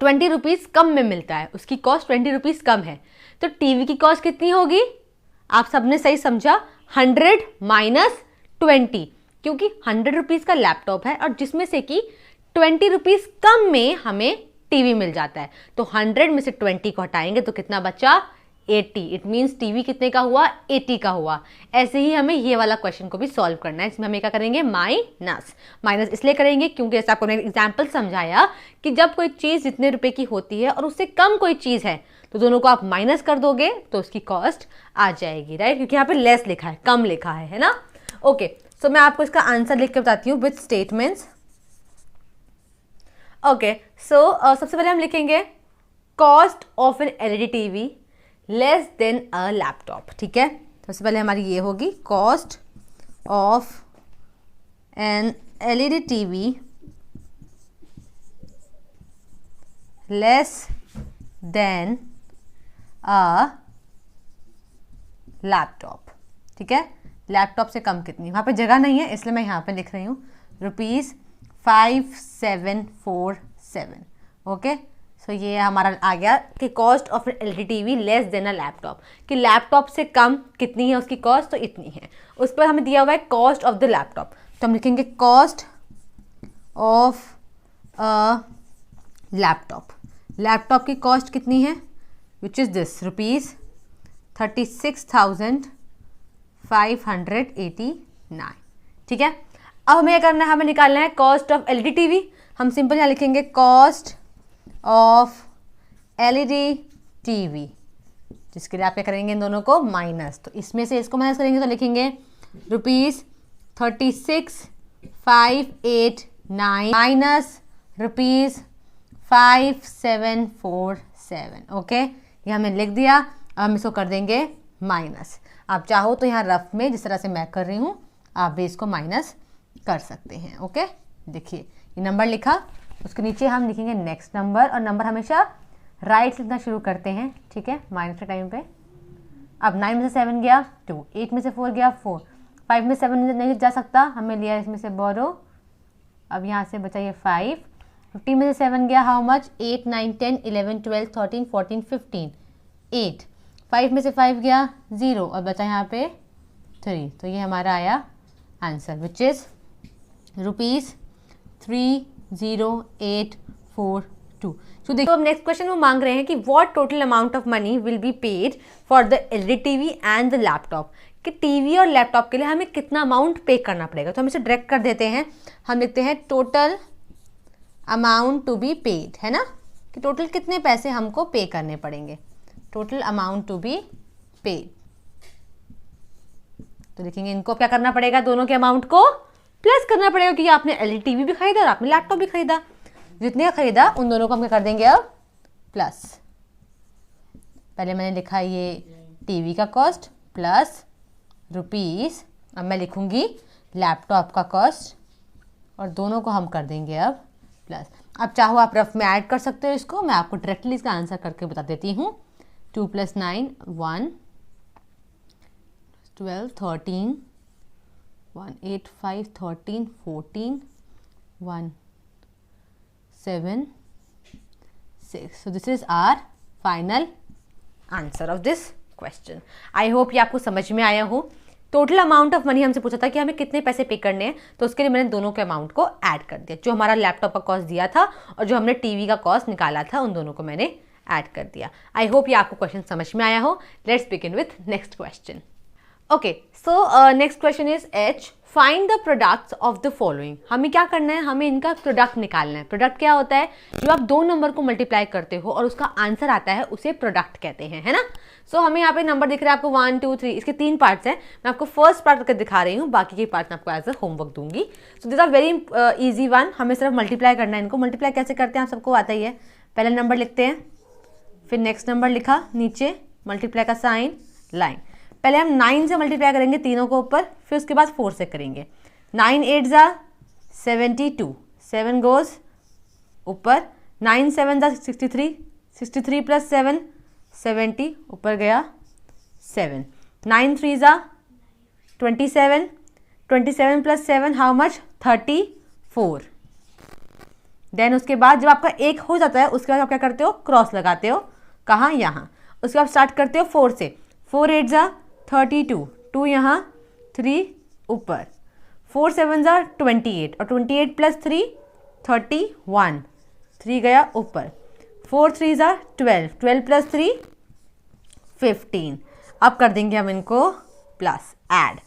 Speaker 1: 20 रुपीज़ कम में मिलता है, उसकी कॉस्ट 20 रुपीज़ कम है, तो टीवी की कॉस्ट कितनी होगी? आप सबने सही समझा, 100 माइनस 20, क्योंकि 100 रुपीज़ का लैपटॉप है और जिसमें से कि 20 रुपीज़ कम में हमें टीवी मिल जाता है। तो 100 में से 20 को हटाएंगे तो कितना बचा? 80। इट मीन्स टीवी कितने का हुआ? 80 का हुआ। ऐसे ही हमें ये वाला क्वेश्चन को भी सॉल्व करना है। इसमें हमें क्या करेंगे? माइनस इसलिए करेंगे क्योंकि जैसे आपको मैंने एग्जाम्पल समझाया कि जब कोई चीज़ जितने रुपए की होती है और उससे कम कोई चीज़ है तो दोनों को आप माइनस कर दोगे तो उसकी कॉस्ट आ जाएगी, राइट, क्योंकि यहाँ पे लेस लिखा है, कम लिखा है ना। ओके, सो मैं आपको इसका आंसर लिख के बताती हूँ विथ स्टेटमेंट्स। ओके, सो सबसे पहले हम लिखेंगे cost of an LED TV less than a laptop, ठीक है। सबसे पहले हमारी ये होगी cost of an LED TV less than a laptop, ठीक है। लैपटॉप से कम कितनी, वहाँ पे जगह नहीं है इसलिए मैं यहाँ पे लिख रही हूँ ₹5747। ओके, सो ये हमारा आ गया कि cost of LED TV less than a laptop, कि लैपटॉप से कम कितनी है उसकी कॉस्ट, तो इतनी है। उस पर हमें दिया हुआ है कॉस्ट ऑफ द लैपटॉप, तो हम लिखेंगे cost of a laptop. Laptop की कॉस्ट कितनी है, विच इज़ दिस ₹36,589, ठीक है। अब हमें क्या करना है, हमें निकालना है कॉस्ट ऑफ एलईडी टीवी। हम सिंपल यहाँ लिखेंगे कॉस्ट ऑफ एलईडी टीवी, जिसके लिए आप क्या करेंगे, इन दोनों को माइनस, तो इसमें से इसको माइनस करेंगे तो लिखेंगे ₹36,589 माइनस ₹5747। ओके, ये हमने लिख दिया। अब हम इसको कर देंगे माइनस। आप चाहो तो यहाँ रफ में जिस तरह से मैं कर रही हूँ आप भी इसको माइनस कर सकते हैं। ओके, देखिए ये नंबर लिखा, उसके नीचे हम लिखेंगे नेक्स्ट नंबर, और नंबर हमेशा राइट से लिखना शुरू करते हैं, ठीक है, माइनस के टाइम पे। अब 9 में से 7 गया 2, 8 में से 4 गया 4, 5 में 7 नहीं जा सकता, हमें लिया इसमें से बोरो। अब यहाँ से बचा ये 5, 15 में से 7 गया, हाउ मच, 8 9 10 11 12 13 14 15 8, 5 में से 5 गया 0, और बचा यहाँ पे 3, तो ये हमारा आया आंसर, विच इज़ ₹30842। तो देखो अब नेक्स्ट क्वेश्चन वो मांग रहे हैं कि what total amount of money will be paid for the LED TV and the laptop, कि टीवी और लैपटॉप के लिए हमें कितना अमाउंट पे करना पड़ेगा। तो हम इसे डायरेक्ट कर देते हैं, हम लिखते हैं total amount to be paid, है ना, कि टोटल कितने पैसे हमको पे करने पड़ेंगे, total amount to be paid. तो देखेंगे इनको क्या करना पड़ेगा, दोनों के अमाउंट को प्लस करना पड़ेगा, क्योंकि आपने एलईडी टीवी भी खरीदा और आपने लैपटॉप भी खरीदा, जितने का खरीदा उन दोनों को हम क्या कर देंगे अब प्लस। पहले मैंने लिखा ये टीवी का कॉस्ट प्लस रुपीस, अब मैं लिखूंगी लैपटॉप का कॉस्ट, और दोनों को हम कर देंगे अब प्लस। अब चाहो आप रफ में ऐड कर सकते हो इसको, मैं आपको डायरेक्टली इसका आंसर करके बता देती हूँ। 2 + 9 1 12 13 1 8 5 13 14 1 7 6, so this is our final answer of this question. I hope ये आपको समझ में आया हो। टोटल अमाउंट ऑफ मनी हमसे पूछा था कि हमें कितने पैसे पे करने हैं, तो उसके लिए मैंने दोनों के अमाउंट को ऐड कर दिया, जो हमारा लैपटॉप का कॉस्ट दिया था और जो हमने टीवी का कॉस्ट निकाला था उन दोनों को मैंने ऐड कर दिया। आई होप ये आपको क्वेश्चन समझ में आया हो। Let's begin with next question. Okay, so next question is H, find the products of the following. हमें क्या करना है, हमें इनका प्रोडक्ट निकालना है। प्रोडक्ट क्या होता है, जो आप दो नंबर को मल्टीप्लाई करते हो और उसका आंसर आता है उसे प्रोडक्ट कहते हैं, है ना। सो हमें यहाँ पे नंबर दिख रहा है आपको 1 2 3, इसके 3 पार्ट्स हैं। मैं आपको फर्स्ट पार्ट करके दिखा रही हूँ, बाकी के पार्ट मैं आपको एज अ होमवर्क दूंगी। So this are very easy one, हमें सिर्फ मल्टीप्लाई करना है इनको। मल्टीप्लाई कैसे करते हैं आप सबको आता ही है। पहले नंबर लिखते हैं, फिर नेक्स्ट नंबर लिखा, नीचे मल्टीप्लाई का साइन, लाइन। पहले हम 9 से मल्टीप्लाई करेंगे तीनों को ऊपर, फिर उसके बाद 4 से करेंगे। 9 8 72, 7 गोज ऊपर, 9 7 63, 63 + 7 70, ऊपर गया 7। 9 3 27, 27 + 7 हाउ मच, 34। देन उसके बाद जब आपका एक हो जाता है उसके बाद आप क्या करते हो, क्रॉस लगाते हो, कहाँ, यहाँ। उसके बाद स्टार्ट करते हो 4 से। 4 8 32, 2 यहाँ, 3 ऊपर, 4 7 28, और 28 + 3 31, 3 गया ऊपर, 4 3 12, 12 + 3 15। अब कर देंगे हम इनको प्लस, ऐड,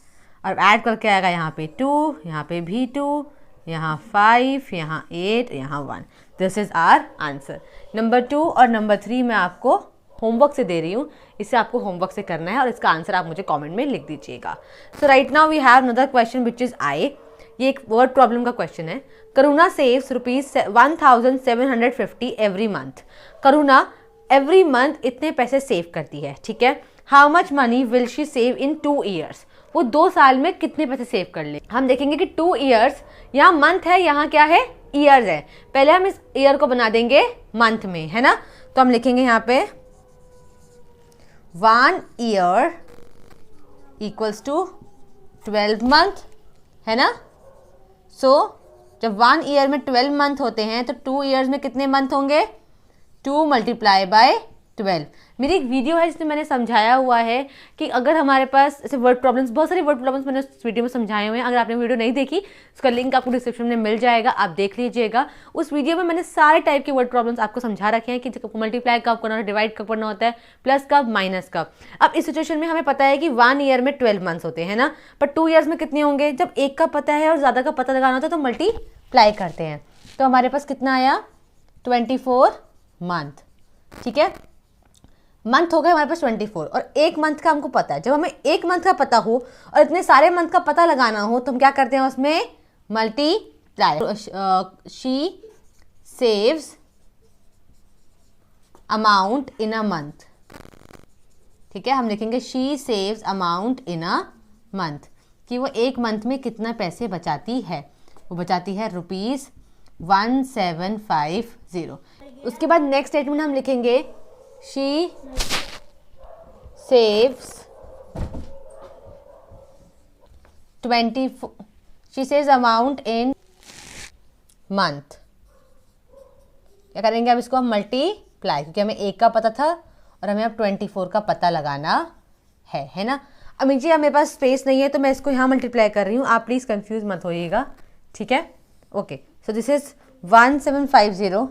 Speaker 1: और ऐड करके आएगा यहाँ पे 2, यहाँ पे भी 2, यहाँ 5, यहाँ 8, यहाँ 1। This is our answer. Number 2 और नंबर 3 मैं आपको होमवर्क से दे रही हूँ, इसे आपको होमवर्क से करना है और इसका आंसर आप मुझे कमेंट में लिख दीजिएगा। So right now we have another question which is I, ये एक वर्ड प्रॉब्लम का क्वेश्चन है। Karuna saves ₹1750 every month. Karuna every month इतने पैसे सेव करती है, ठीक है। How much money will she save in 2 years. वो 2 साल में कितने पैसे सेव कर ले। हम देखेंगे कि 2 ईयर्स, यहाँ मंथ है, यहाँ क्या है, ईयर्स है। पहले हम इस ईयर को बना देंगे मंथ में, है ना। तो हम लिखेंगे यहाँ पे 1 ईयर इक्वल्स टू 12 मंथ, है ना। सो जब 1 ईयर में 12 मंथ होते हैं तो 2 ईयर्स में कितने मंथ होंगे, 2 मल्टीप्लाई बाय 12। मेरी एक वीडियो है जिसमें मैंने समझाया हुआ है कि अगर हमारे पास ऐसे वर्ड प्रॉब्लम्स, बहुत सारे वर्ड प्रॉब्लम्स मैंने उस वीडियो में समझाए हुए हैं। अगर आपने वीडियो नहीं देखी उसका लिंक आपको डिस्क्रिप्शन में मिल जाएगा, आप देख लीजिएगा। उस वीडियो में मैंने सारे टाइप के वर्ड प्रॉब्लम्स आपको समझा रखे हैं कि मल्टीप्लाई कब करना होता है, डिवाइड कब करना होता है, प्लस कब, माइनस कब। अब इस सिचुएशन में हमें पता है कि 1 ईयर में 12 मंथ्स होते हैं ना, पर 2 ईयर्स में कितने होंगे। जब एक का पता है और ज़्यादा का पता लगाना होता है तो मल्टीप्लाई करते हैं। तो हमारे पास कितना आया, 24 मंथ, ठीक है। मंथ हो गए हमारे पास 24 और एक मंथ का हमको पता है। जब हमें एक मंथ का पता हो और इतने सारे मंथ का पता लगाना हो तो हम क्या करते हैं, उसमें multiply. She saves amount in a month, ठीक है। हम लिखेंगे she saves amount in a month, कि वो एक मंथ में कितना पैसे बचाती है। वो बचाती है ₹1750। उसके बाद नेक्स्ट स्टेटमेंट हम लिखेंगे she saves amount in month। क्या करेंगे, अब इसको हम मल्टीप्लाई, क्योंकि हमें एक का पता था और हमें अब 24 का पता लगाना है ना। अब नीचे मेरे पास स्पेस नहीं है तो मैं इसको यहाँ मल्टीप्लाई कर रही हूँ, आप प्लीज़ कंफ्यूज मत होइएगा, ठीक है। Okay, so this is 1750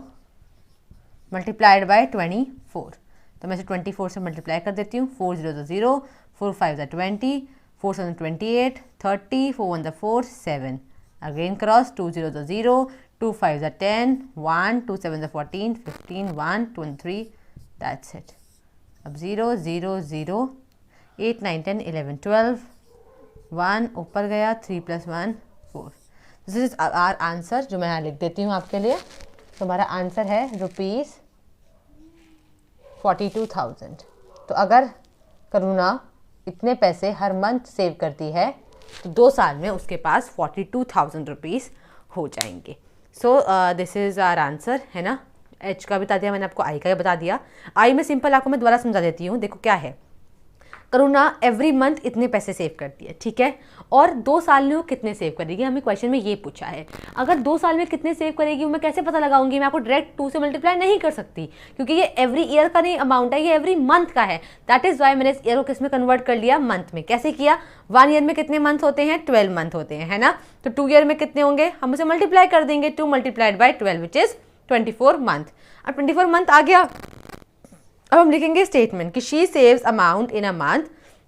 Speaker 1: multiplied by 24। तो मैं इसे 24 से मल्टीप्लाई कर देती हूँ। 4 0 0, 4 5 20, 4 7 28, 30, 4 1 4 7। Again cross 2 0 0, 2 5 10, 1 2 7 14, 15, 1 2 3, that's it. अब 0 0 0, 8 9 10 11 12, 1 ऊपर गया, 3 + 1 4। दिस इज आवर आंसर, जो मैं यहाँ लिख देती हूँ आपके लिए। तो हमारा आंसर है ₹42,000। तो अगर करुणा इतने पैसे हर मंथ सेव करती है तो 2 साल में उसके पास ₹42,000 हो जाएंगे। So this is our answer, है ना। एच का बता दिया मैंने आपको, आई का भी बता दिया। आई में सिंपल आपको मैं दोबारा समझा देती हूँ। देखो क्या है, करुणा एवरी मंथ इतने पैसे सेव करती है, ठीक है। और 2 साल में वो कितने सेव करेगी, हमें क्वेश्चन में ये पूछा है। अगर 2 साल में कितने सेव करेगी वो मैं कैसे पता लगाऊंगी, मैं आपको डायरेक्ट 2 से मल्टीप्लाई नहीं कर सकती, क्योंकि ये एवरी ईयर का नहीं अमाउंट है, ये एवरी मंथ का है। दैट इज वाई मैंने इस ईयर को किस में कन्वर्ट कर लिया, मंथ में। कैसे किया, 1 ईयर में कितने मंथ होते हैं, 12 मंथ होते हैं, है ना। तो 2 ईयर में कितने होंगे, हम उसे मल्टीप्लाई कर देंगे, 2 multiplied by 12 which is 24 month. अब 24 मंथ आ गया। अब हम लिखेंगे स्टेटमेंट कि she saves amount in a month,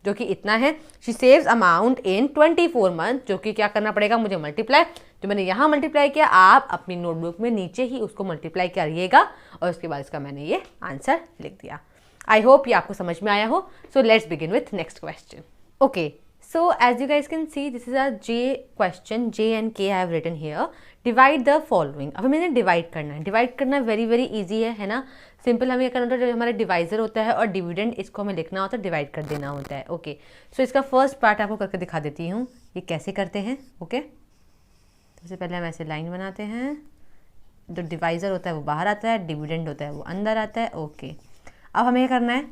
Speaker 1: जो कि इतना है। She saves amount in 24 month, जो कि क्या करना पड़ेगा मुझे, मल्टीप्लाई। जो मैंने यहाँ मल्टीप्लाई किया, आप अपनी नोटबुक में नीचे ही उसको मल्टीप्लाई करिएगा और उसके बाद इसका मैंने ये आंसर लिख दिया। आई होप ये आपको समझ में आया हो। So let's begin with next question. Okay, so as you guys can see this is a J question, J and K I have written here. Divide the following. अब मैंने डिवाइड करना है। डिवाइड करना वेरी वेरी ईजी है ना। सिंपल हमें क्या करना होता है, जो हमारा डिवाइजर होता है और डिविडेंड, इसको हमें लिखना होता है, डिवाइड कर देना होता है। ओके, सो इसका फर्स्ट पार्ट आपको करके दिखा देती हूँ, ये कैसे करते हैं। ओके, सबसे पहले हम ऐसे लाइन बनाते हैं। जो डिवाइजर होता है वो बाहर आता है, डिविडेंड होता है वो अंदर आता है। ओके, अब हमें क्या करना है,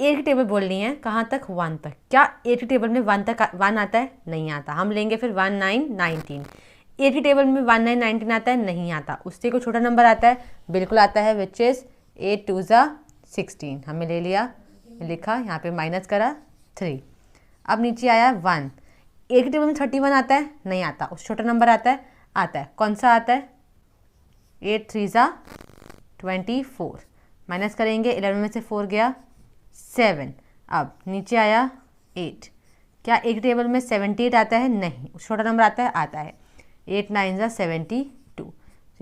Speaker 1: ए की टेबल बोलनी है, कहाँ तक, 1 तक। क्या ए की टेबल में 1 तक 1 आता है, नहीं आता। हम लेंगे फिर 1 9 19। ए की टेबल में 1 9 19 आता है, नहीं आता। उससे कोई छोटा नंबर आता है, बिल्कुल आता है, विच इज 8 2 16। हमने ले लिया, लिखा, यहाँ पे माइनस करा 3। अब नीचे आया 1। ए की टेबल में 31 आता है, नहीं आता। उससे छोटा नंबर आता है, आता है। कौन सा आता है, 8 3 24। माइनस करेंगे, 11 में से 4 गया 7। अब नीचे आया 8। क्या एक टेबल में 78 आता है, नहीं। उस छोटा नंबर आता है, आता है। 8 9 72। तो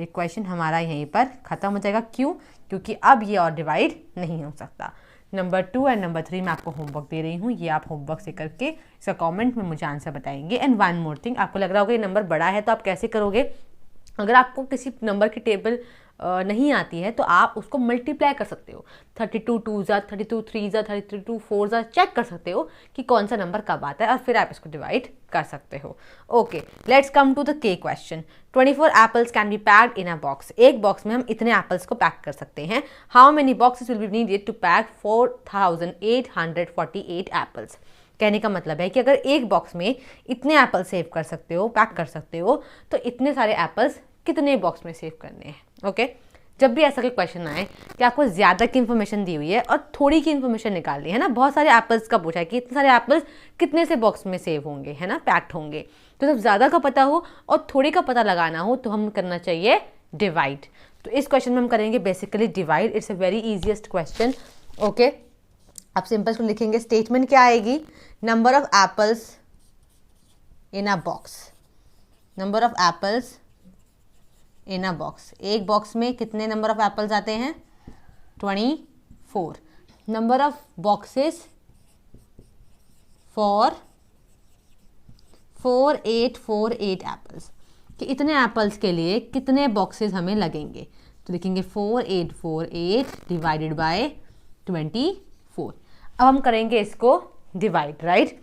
Speaker 1: क्वेश्चन हमारा यहीं पर ख़त्म हो जाएगा। क्यों, क्योंकि अब ये और डिवाइड नहीं हो सकता। नंबर 2 एंड नंबर 3 मैं आपको होमवर्क दे रही हूँ, ये आप होमवर्क से करके इसका कमेंट में मुझे आंसर बताएंगे। एंड वन मोर थिंग, आपको लग रहा होगा ये नंबर बड़ा है तो आप कैसे करोगे। अगर आपको किसी नंबर की टेबल नहीं आती है तो आप उसको मल्टीप्लाई कर सकते हो, 32 2 ज़ा, 32 3 ज़ा, 32 4 ज़ा, चेक कर सकते हो कि कौन सा नंबर कब आता है और फिर आप इसको डिवाइड कर सकते हो। Okay, let's come to the K question. 24 apples can be packed in a box. एक बॉक्स में हम इतने एप्पल्स को पैक कर सकते हैं। How many boxes will be needed to pack 4848 apples. कहने का मतलब है कि अगर एक बॉक्स में इतने एप्पल सेव कर सकते हो, पैक कर सकते हो, तो इतने सारे एप्पल्स कितने बॉक्स में सेव करने हैं। ओके, जब भी ऐसा कोई क्वेश्चन आए कि आपको ज़्यादा की इन्फॉर्मेशन दी हुई है और थोड़ी की इन्फॉर्मेशन निकालनी है ना, बहुत सारे एप्पल्स का पूछा है कि इतने सारे एप्पल्स कितने से बॉक्स में सेव होंगे, है ना, पैक्ड होंगे, तो जब ज़्यादा का पता हो और थोड़ी का पता लगाना हो तो हम करना चाहिए डिवाइड। तो इस क्वेश्चन में हम करेंगे basically divide. It's a very easiest question. Okay, आप सिंपल को लिखेंगे, स्टेटमेंट क्या आएगी, number of apples in a box, number of apples in a box. एक बॉक्स में कितने नंबर ऑफ एप्पल्स आते हैं, 24। Number of boxes for 4848 apples, कि इतने एप्पल्स के लिए कितने बॉक्सेस हमें लगेंगे, तो लिखेंगे 4848 डिवाइडेड बाय 24। अब हम करेंगे इसको डिवाइड, राइट।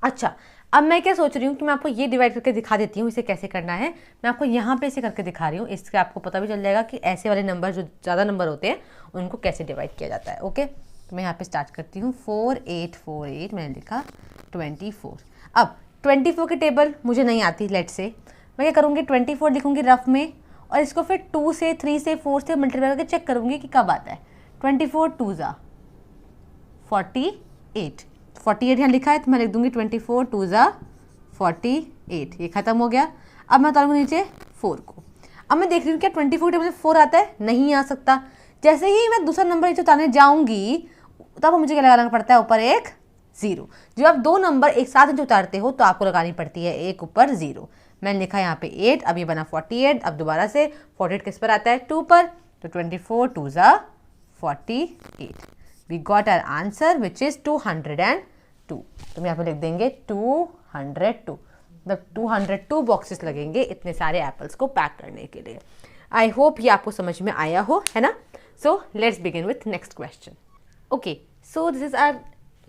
Speaker 1: अच्छा, अब मैं क्या सोच रही हूँ कि मैं आपको ये डिवाइड करके दिखा देती हूँ, इसे कैसे करना है। मैं आपको यहाँ पे इसे करके दिखा रही हूँ, इससे आपको पता भी चल जाएगा कि ऐसे वाले नंबर जो ज़्यादा नंबर होते हैं उनको कैसे डिवाइड किया जाता है। ओके, तो मैं यहाँ पे स्टार्ट करती हूँ। 4848 मैंने लिखा 24। अब 24 की टेबल मुझे नहीं आती, लेट से मैं क्या करूँगी, 24 लिखूँगी रफ में और इसको फिर 2 से 3 से 4 से मल्टीप्लाई करके चेक करूँगी कि कब आता है। 24 2 ज़ा 48, 48 यहाँ लिखा है तो मैं लिख दूंगी 24 2 ज़ा 48, ये खत्म हो गया। अब मैं उतारूंगी नीचे 4 को। अब मैं देख रही हूँ क्या 24 टेबल से 4 आता है, नहीं आ सकता। जैसे ही मैं दूसरा नंबर नीचे उतारने जाऊंगी तब मुझे क्या लगाना पड़ता है, ऊपर एक 0। जब आप दो नंबर एक साथ नीचे उतारते हो तो आपको लगानी पड़ती है एक ऊपर 0। मैंने लिखा यहाँ पे 8, अब ये बना 48। अब दोबारा से 48 किस पर आता है, 2 पर, तो 24 2 ज़ा 48। We got our answer which is 202। तो हम यहाँ पे लिख देंगे 202, मतलब 202 बॉक्सेस लगेंगे इतने सारे एप्पल्स को पैक करने के लिए। आई होप ये आपको समझ में आया हो, है ना। So let's begin with next question. Okay, so this is our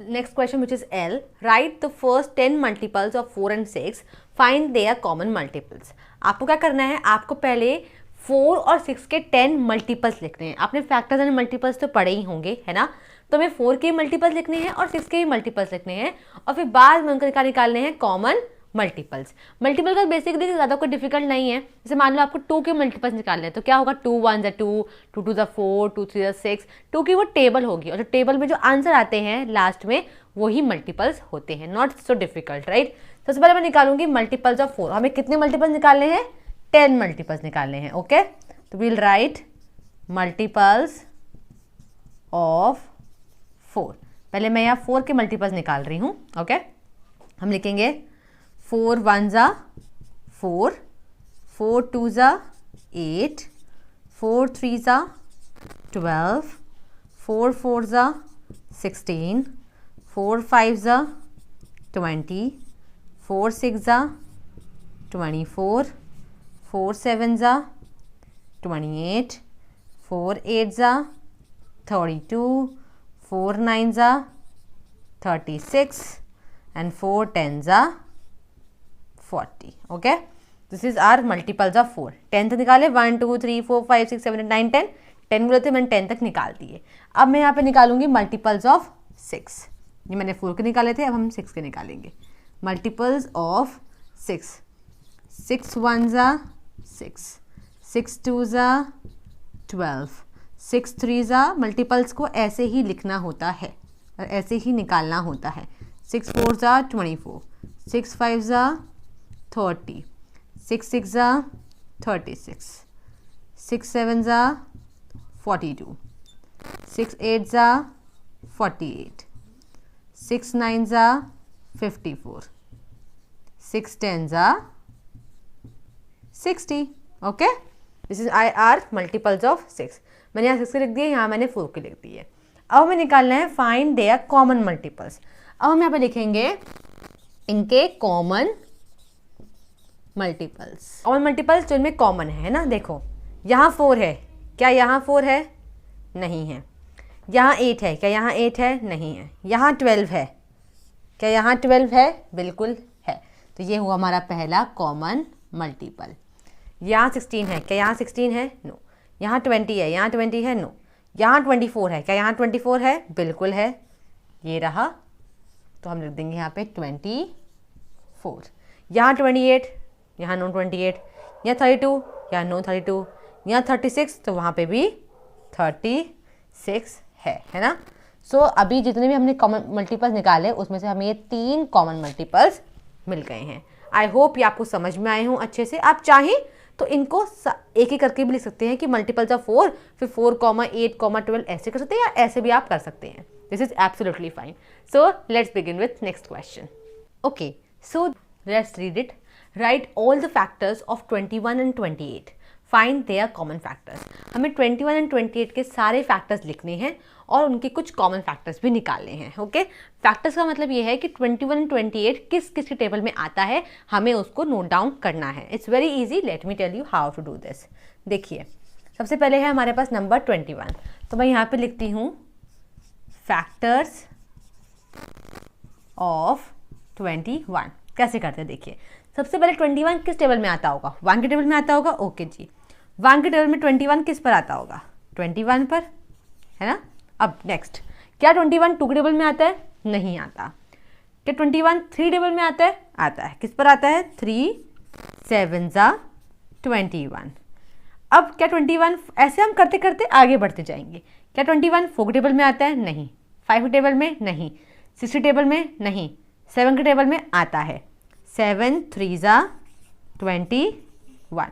Speaker 1: next question which is L. Write the first 10 multiples of 4 and 6, find their common multiples. आपको क्या करना है, आपको पहले 4 और 6 के 10 मल्टीपल्स लिखने हैं। आपने फैक्टर्स एंड मल्टीपल्स तो पढ़े ही होंगे, है ना। तो हमें 4 के मल्टीपल्स लिखने हैं और 6 के भी मल्टीपल्स लिखने हैं और फिर बाद में उनका निकालने हैं कॉमन मल्टीपल्स। मल्टीपल का बेसिकली ज़्यादा कोई डिफिकल्ट नहीं है। जैसे मान लो आपको 2 के मल्टीपल्स निकालने हैं तो क्या होगा, 2 1 ज़ा 2, 2 2 ज़ा 4, 2 3 ज़ा 6। 2 की वो टेबल होगी और जो टेबल में जो आंसर आते हैं लास्ट में वही मल्टीपल्स होते हैं। Not so difficult, right. सबसे पहले मैं निकालूंगी मल्टीपल्स ऑफ 4। हमें कितने मल्टीपल्स निकालने हैं, 10 मल्टीपल्स निकालने हैं। ओके, तो वील राइट मल्टीपल्स ऑफ 4। पहले मैं यहाँ 4 के मल्टीपल्स निकाल रही हूँ। ओके, हम लिखेंगे 4 1 ज़ा 4, 4 2 ज़ा 8, 4 3 ज़ा 12, 4 4 ज़ा 16, 4 5 ज़ा 20, 4 6 ज़ा 24, 4 7 ज़ा 28, 4 8 ज़ा 32, 4 9 ज़ा 36 and 4 10 ज़ा 40. Okay, this is our multiples of 4। 10 तक निकाले, 1 2 3 4 5 6 7 8 9 10। 10 बोले थे, मैंने 10 तक निकाल दिए। अब मैं यहाँ पे निकालूंगी मल्टीपल्स ऑफ 6। ये मैंने 4 के निकाले थे, अब हम 6 के निकालेंगे। मल्टीपल्स ऑफ 6, 6 1 ज़ा 6, 6 2 ज़ा 12, 6 3 ज़ा। मल्टीपल्स को ऐसे ही लिखना होता है और ऐसे ही निकालना होता है। 6 4 ज़ा 24, 6 5 ज़ा 30, 6 6 ज़ा 36, 6 7 ज़ा 42, 6 8 ज़ा 48, 6 9 ज़ा 54, 6 10 ज़ा 60. Okay, this is our multiples of 6। मैंने यहाँ 6 के लिख दिए, यहाँ मैंने 4 के लिख दिए। अब हमें निकालना है फाइंड देयर कॉमन मल्टीपल्स। अब हम यहाँ पे लिखेंगे इनके कॉमन मल्टीपल्स। कॉमन मल्टीपल्स जो इनमें कॉमन है ना, देखो यहाँ 4 है, क्या यहाँ 4 है? नहीं है। यहाँ 8 है, क्या यहाँ 8 है? नहीं है। यहाँ 12 है, क्या यहाँ 12 है? बिल्कुल है। तो ये हुआ हमारा पहला कॉमन मल्टीपल। यहाँ 16 है, क्या यहाँ 16 है? नो। यहाँ 20 है, यहाँ 20 है? नो। यहाँ 24 है, क्या यहाँ 24 है? बिल्कुल है। ये रहा, तो हम लिख देंगे यहाँ पे 24। यहाँ 28, यहाँ नो 28। यहाँ 32, यहाँ नो 32। यहाँ 36, तो वहाँ पे भी 36 है ना। सो अभी जितने भी हमने कॉमन मल्टीपल्स निकाले उसमें से हमें ये 3 कॉमन मल्टीपल्स मिल गए हैं। आई होप ये आपको समझ में आए हों अच्छे से। आप चाहें तो इनको एक एक करके भी लिख सकते हैं कि मल्टीपल्स ऑफ 4, फिर 4, 8, 12 ऐसे कर सकते हैं, या ऐसे भी आप कर सकते हैं। This is absolutely fine. So let's begin with next question. Okay, so let's read it. Right all the factors of 21 and 28. Find their common factors. हमें 21 and 28 के सारे फैक्टर्स लिखने हैं और उनके कुछ कॉमन फैक्टर्स भी निकालने हैं। ओके, फैक्टर्स का मतलब ये है कि 21 and 28 किस किस के टेबल में आता है, हमें उसको नोट डाउन करना है। It's very easy, let me tell you how to do this. देखिए, सबसे पहले है हमारे पास नंबर 21, तो मैं यहाँ पे लिखती हूँ फैक्टर्स ऑफ 21। कैसे करते हैं देखिए, सबसे पहले 21 किस टेबल में आता होगा? 1 के टेबल में आता होगा। ओके जी, 1 के टेबल में 21 किस पर आता होगा? 21 पर, है ना। अब नेक्स्ट, क्या 21 2 के टेबल में आता है? नहीं आता। क्या 21 3 टेबल में आता है? आता है। किस पर आता है? 3 7 21। अब क्या 21, ऐसे हम करते करते आगे बढ़ते जाएंगे। क्या 21 4 के टेबल में आता है? नहीं। 5 के टेबल में? नहीं। 6 के टेबल में? नहीं। 7 के टेबल में आता है। 7 3 21।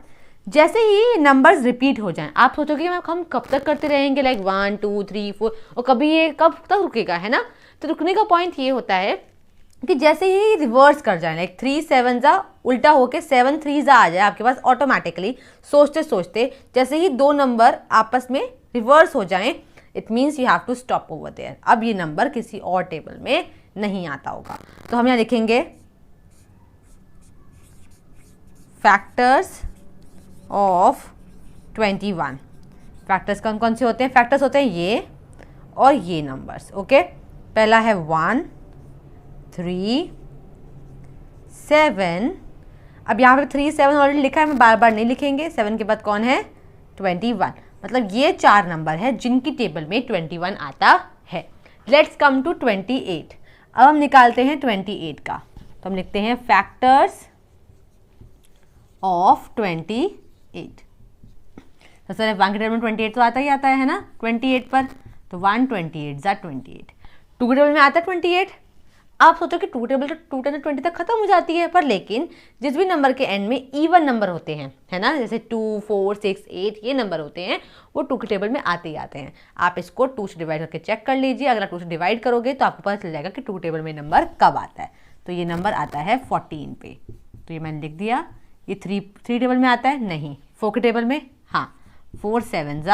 Speaker 1: जैसे ही नंबर्स रिपीट हो जाएं, आप सोचोगे हम कब तक करते रहेंगे, लाइक 1 2 3 4, और कभी ये कब तक रुकेगा, है ना। तो रुकने का पॉइंट ये होता है कि जैसे ही रिवर्स कर जाए, लाइक 3 7 उल्टा होके 7 3 आ जाए आपके पास ऑटोमेटिकली, सोचते सोचते जैसे ही 2 नंबर आपस में रिवर्स हो जाएं, it means you have to stop over there. अब ये नंबर किसी और टेबल में नहीं आता होगा। तो हम यहाँ लिखेंगे फैक्टर्स ऑफ 21। फैक्टर्स कौन कौन से होते हैं? फैक्टर्स होते हैं ये और ये नंबर्स। ओके, पहला है 1 3 7। अब यहाँ पे 3 7 ऑलरेडी लिखा है, मैं बार बार नहीं लिखेंगे। 7 के बाद कौन है? 21। मतलब ये 4 नंबर है जिनकी टेबल में 21 आता है। Let's come to 28। अब हम निकालते हैं 28 का। तो हम लिखते हैं फैक्टर्स ऑफ 28। तो सर 1 के टेबल में 28 तो आता ही आता है ना 28 पर, तो 1 28 28। 2 के टेबल में आता है 28। आप सोचो कि 2 टेबल तो 2 10 20 तक खत्म हो जाती है, पर लेकिन जिस भी नंबर के एंड में इवन नंबर होते हैं, है ना, जैसे 2 4 6 8 ये नंबर होते हैं, वो 2 के टेबल में आते ही आते हैं। आप इसको 2 से डिवाइड करके चेक कर लीजिए। अगर आप 2 से डिवाइड करोगे तो आपको पता चल जाएगा कि 2 टेबल में नंबर कब आता है। तो ये नंबर आता है 14 पे। तो ये मैंने लिख दिया। ये 3 टेबल में आता है? नहीं। 4 के टेबल में? हाँ। 4 7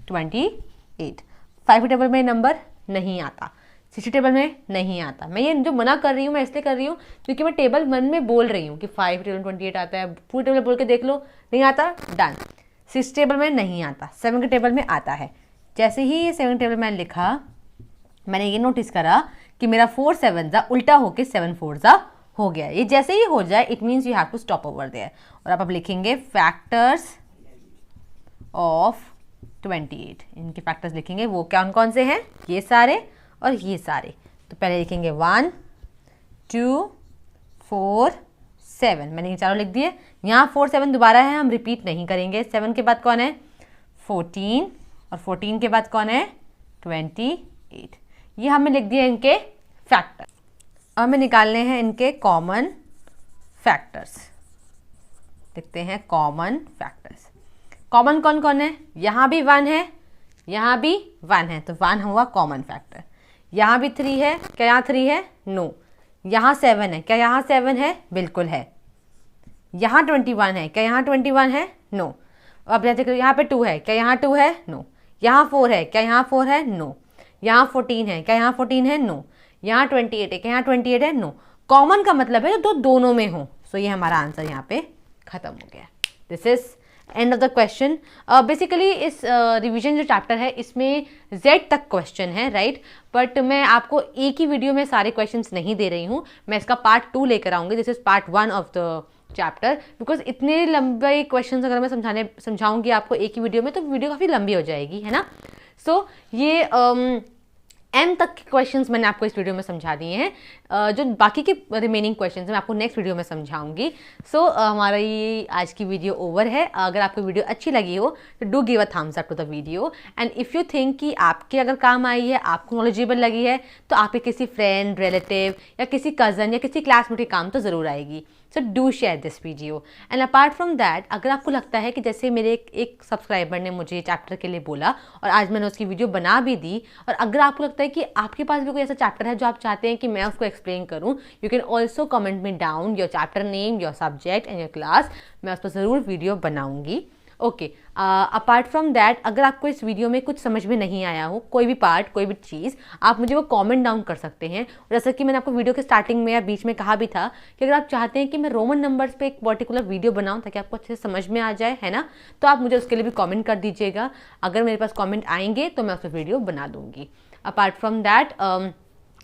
Speaker 1: 28। 5 के टेबल में नंबर नहीं आता। 6 टेबल में नहीं आता। मैं ये जो मना कर रही हूँ मैं इसलिए कर रही हूँ क्योंकि मैं टेबल मन में बोल रही हूँ कि 5 टेबल 28 आता है। पूरी टेबल बोल के देख लो, नहीं आता, डन। 6 टेबल में नहीं आता। 7 के टेबल में आता है। जैसे ही ये 7 टेबल मैंने लिखा, मैंने ये नोटिस करा कि मेरा 4 7 उल्टा होके 7 4 हो गया। ये जैसे ही हो जाए it means you have to stop over there. और आप अब लिखेंगे फैक्टर्स ऑफ 28। इनके फैक्टर्स लिखेंगे, वो कौन कौन से हैं? ये सारे और ये सारे। तो पहले लिखेंगे 1 2 4 7। मैंने ये चारों लिख दिए। यहाँ 4 7 दोबारा है, हम रिपीट नहीं करेंगे। 7 के बाद कौन है? 14, और 14 के बाद कौन है? 28। ये हमें लिख दिए इनके फैक्टर। अब हमें निकालने हैं इनके कॉमन फैक्टर्स। लिखते हैं कॉमन फैक्टर्स। कॉमन कौन कौन है? यहाँ भी 1 है, यहाँ भी 1 है, तो 1 हुआ कॉमन फैक्टर। यहाँ भी 3 है, क्या यहाँ 3 है? नो। यहाँ 7 है, क्या यहाँ 7 है? बिल्कुल है। यहाँ 21 है, क्या यहाँ 21 है? नो। अब यहाँ पे 2 है, क्या यहाँ 2 है? नो। यहाँ 4 है, क्या यहाँ 4 है? नो। यहाँ 14 है, क्या यहाँ 14 है? नो। यहाँ 28 है, क्या यहाँ 28 है? नो। कॉमन का मतलब है तो दोनों में हो। सो ये हमारा आंसर यहाँ पे खत्म हो गया। This is end of the question. Basically इस रिवीजन जो चैप्टर है इसमें Z तक क्वेश्चन है, राइट, बट मैं आपको एक ही वीडियो में सारे क्वेश्चंस नहीं दे रही हूँ, मैं इसका पार्ट 2 लेकर आऊँगी। This is part 1 of the chapter, because इतने लंबे क्वेश्चंस अगर मैं समझाऊंगी आपको एक ही वीडियो में तो वीडियो काफ़ी लंबी हो जाएगी, है ना। सो ये M तक के क्वेश्चंस मैंने आपको इस वीडियो में समझा दिए हैं। जो बाकी के रिमेनिंग क्वेश्चंस मैं आपको नेक्स्ट वीडियो में समझाऊंगी। सो हमारा ये आज की वीडियो ओवर है। अगर आपको वीडियो अच्छी लगी हो तो do give a thumbs up to the video, and if you think कि आपके अगर काम आई है, आपको नॉलेजेबल लगी है, तो आपके किसी फ्रेंड, रिलेटिव या किसी कज़न या किसी क्लासमेट के काम तो ज़रूर आएगी। So do share this video. And apart from that, अगर आपको लगता है कि जैसे मेरे एक सब्सक्राइबर ने मुझे चैप्टर के लिए बोला और आज मैंने उसकी वीडियो बना भी दी, और अगर आपको लगता है कि आपके पास भी कोई ऐसा चैप्टर है जो आप चाहते हैं कि मैं उसको एक्सप्लेन करूं, you can also comment me down your chapter name, your subject and your class. मैं उस पर ज़रूर वीडियो बनाऊंगी। ओके, अपार्ट फ्रॉम दैट, अगर आपको इस वीडियो में कुछ समझ में नहीं आया हो, कोई भी पार्ट, कोई भी चीज़, आप मुझे वो कमेंट डाउन कर सकते हैं। और जैसा कि मैंने आपको वीडियो के स्टार्टिंग में या बीच में कहा भी था कि अगर आप चाहते हैं कि मैं रोमन नंबर्स पे एक पर्टिकुलर वीडियो बनाऊं ताकि आपको अच्छे से समझ में आ जाए, है ना, तो आप मुझे उसके लिए भी कॉमेंट कर दीजिएगा। अगर मेरे पास कॉमेंट आएंगे तो मैं उस पर वीडियो बना दूंगी। अपार्ट फ्रॉम दैट,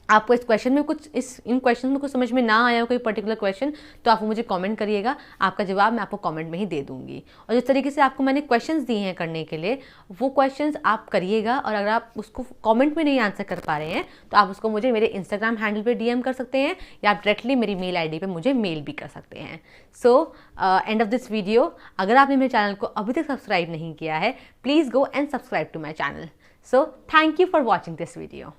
Speaker 1: आपको इस क्वेश्चन में इन क्वेश्चन में कुछ समझ में ना आया हो, कोई पर्टिकुलर क्वेश्चन, तो आप मुझे कमेंट करिएगा, आपका जवाब मैं आपको कमेंट में ही दे दूंगी। और जिस तरीके से आपको मैंने क्वेश्चंस दिए हैं करने के लिए, वो क्वेश्चंस आप करिएगा। और अगर आप उसको कमेंट में नहीं आंसर कर पा रहे हैं तो आप उसको मुझे मेरे इंस्टाग्राम हैंडल पे DM कर सकते हैं, या आप डायरेक्टली मेरी मेल ID पे मुझे मेल भी कर सकते हैं। So end of this video. अगर आपने मेरे चैनल को अभी तक सब्सक्राइब नहीं किया है, please go and subscribe to my channel. So thank you for watching this video.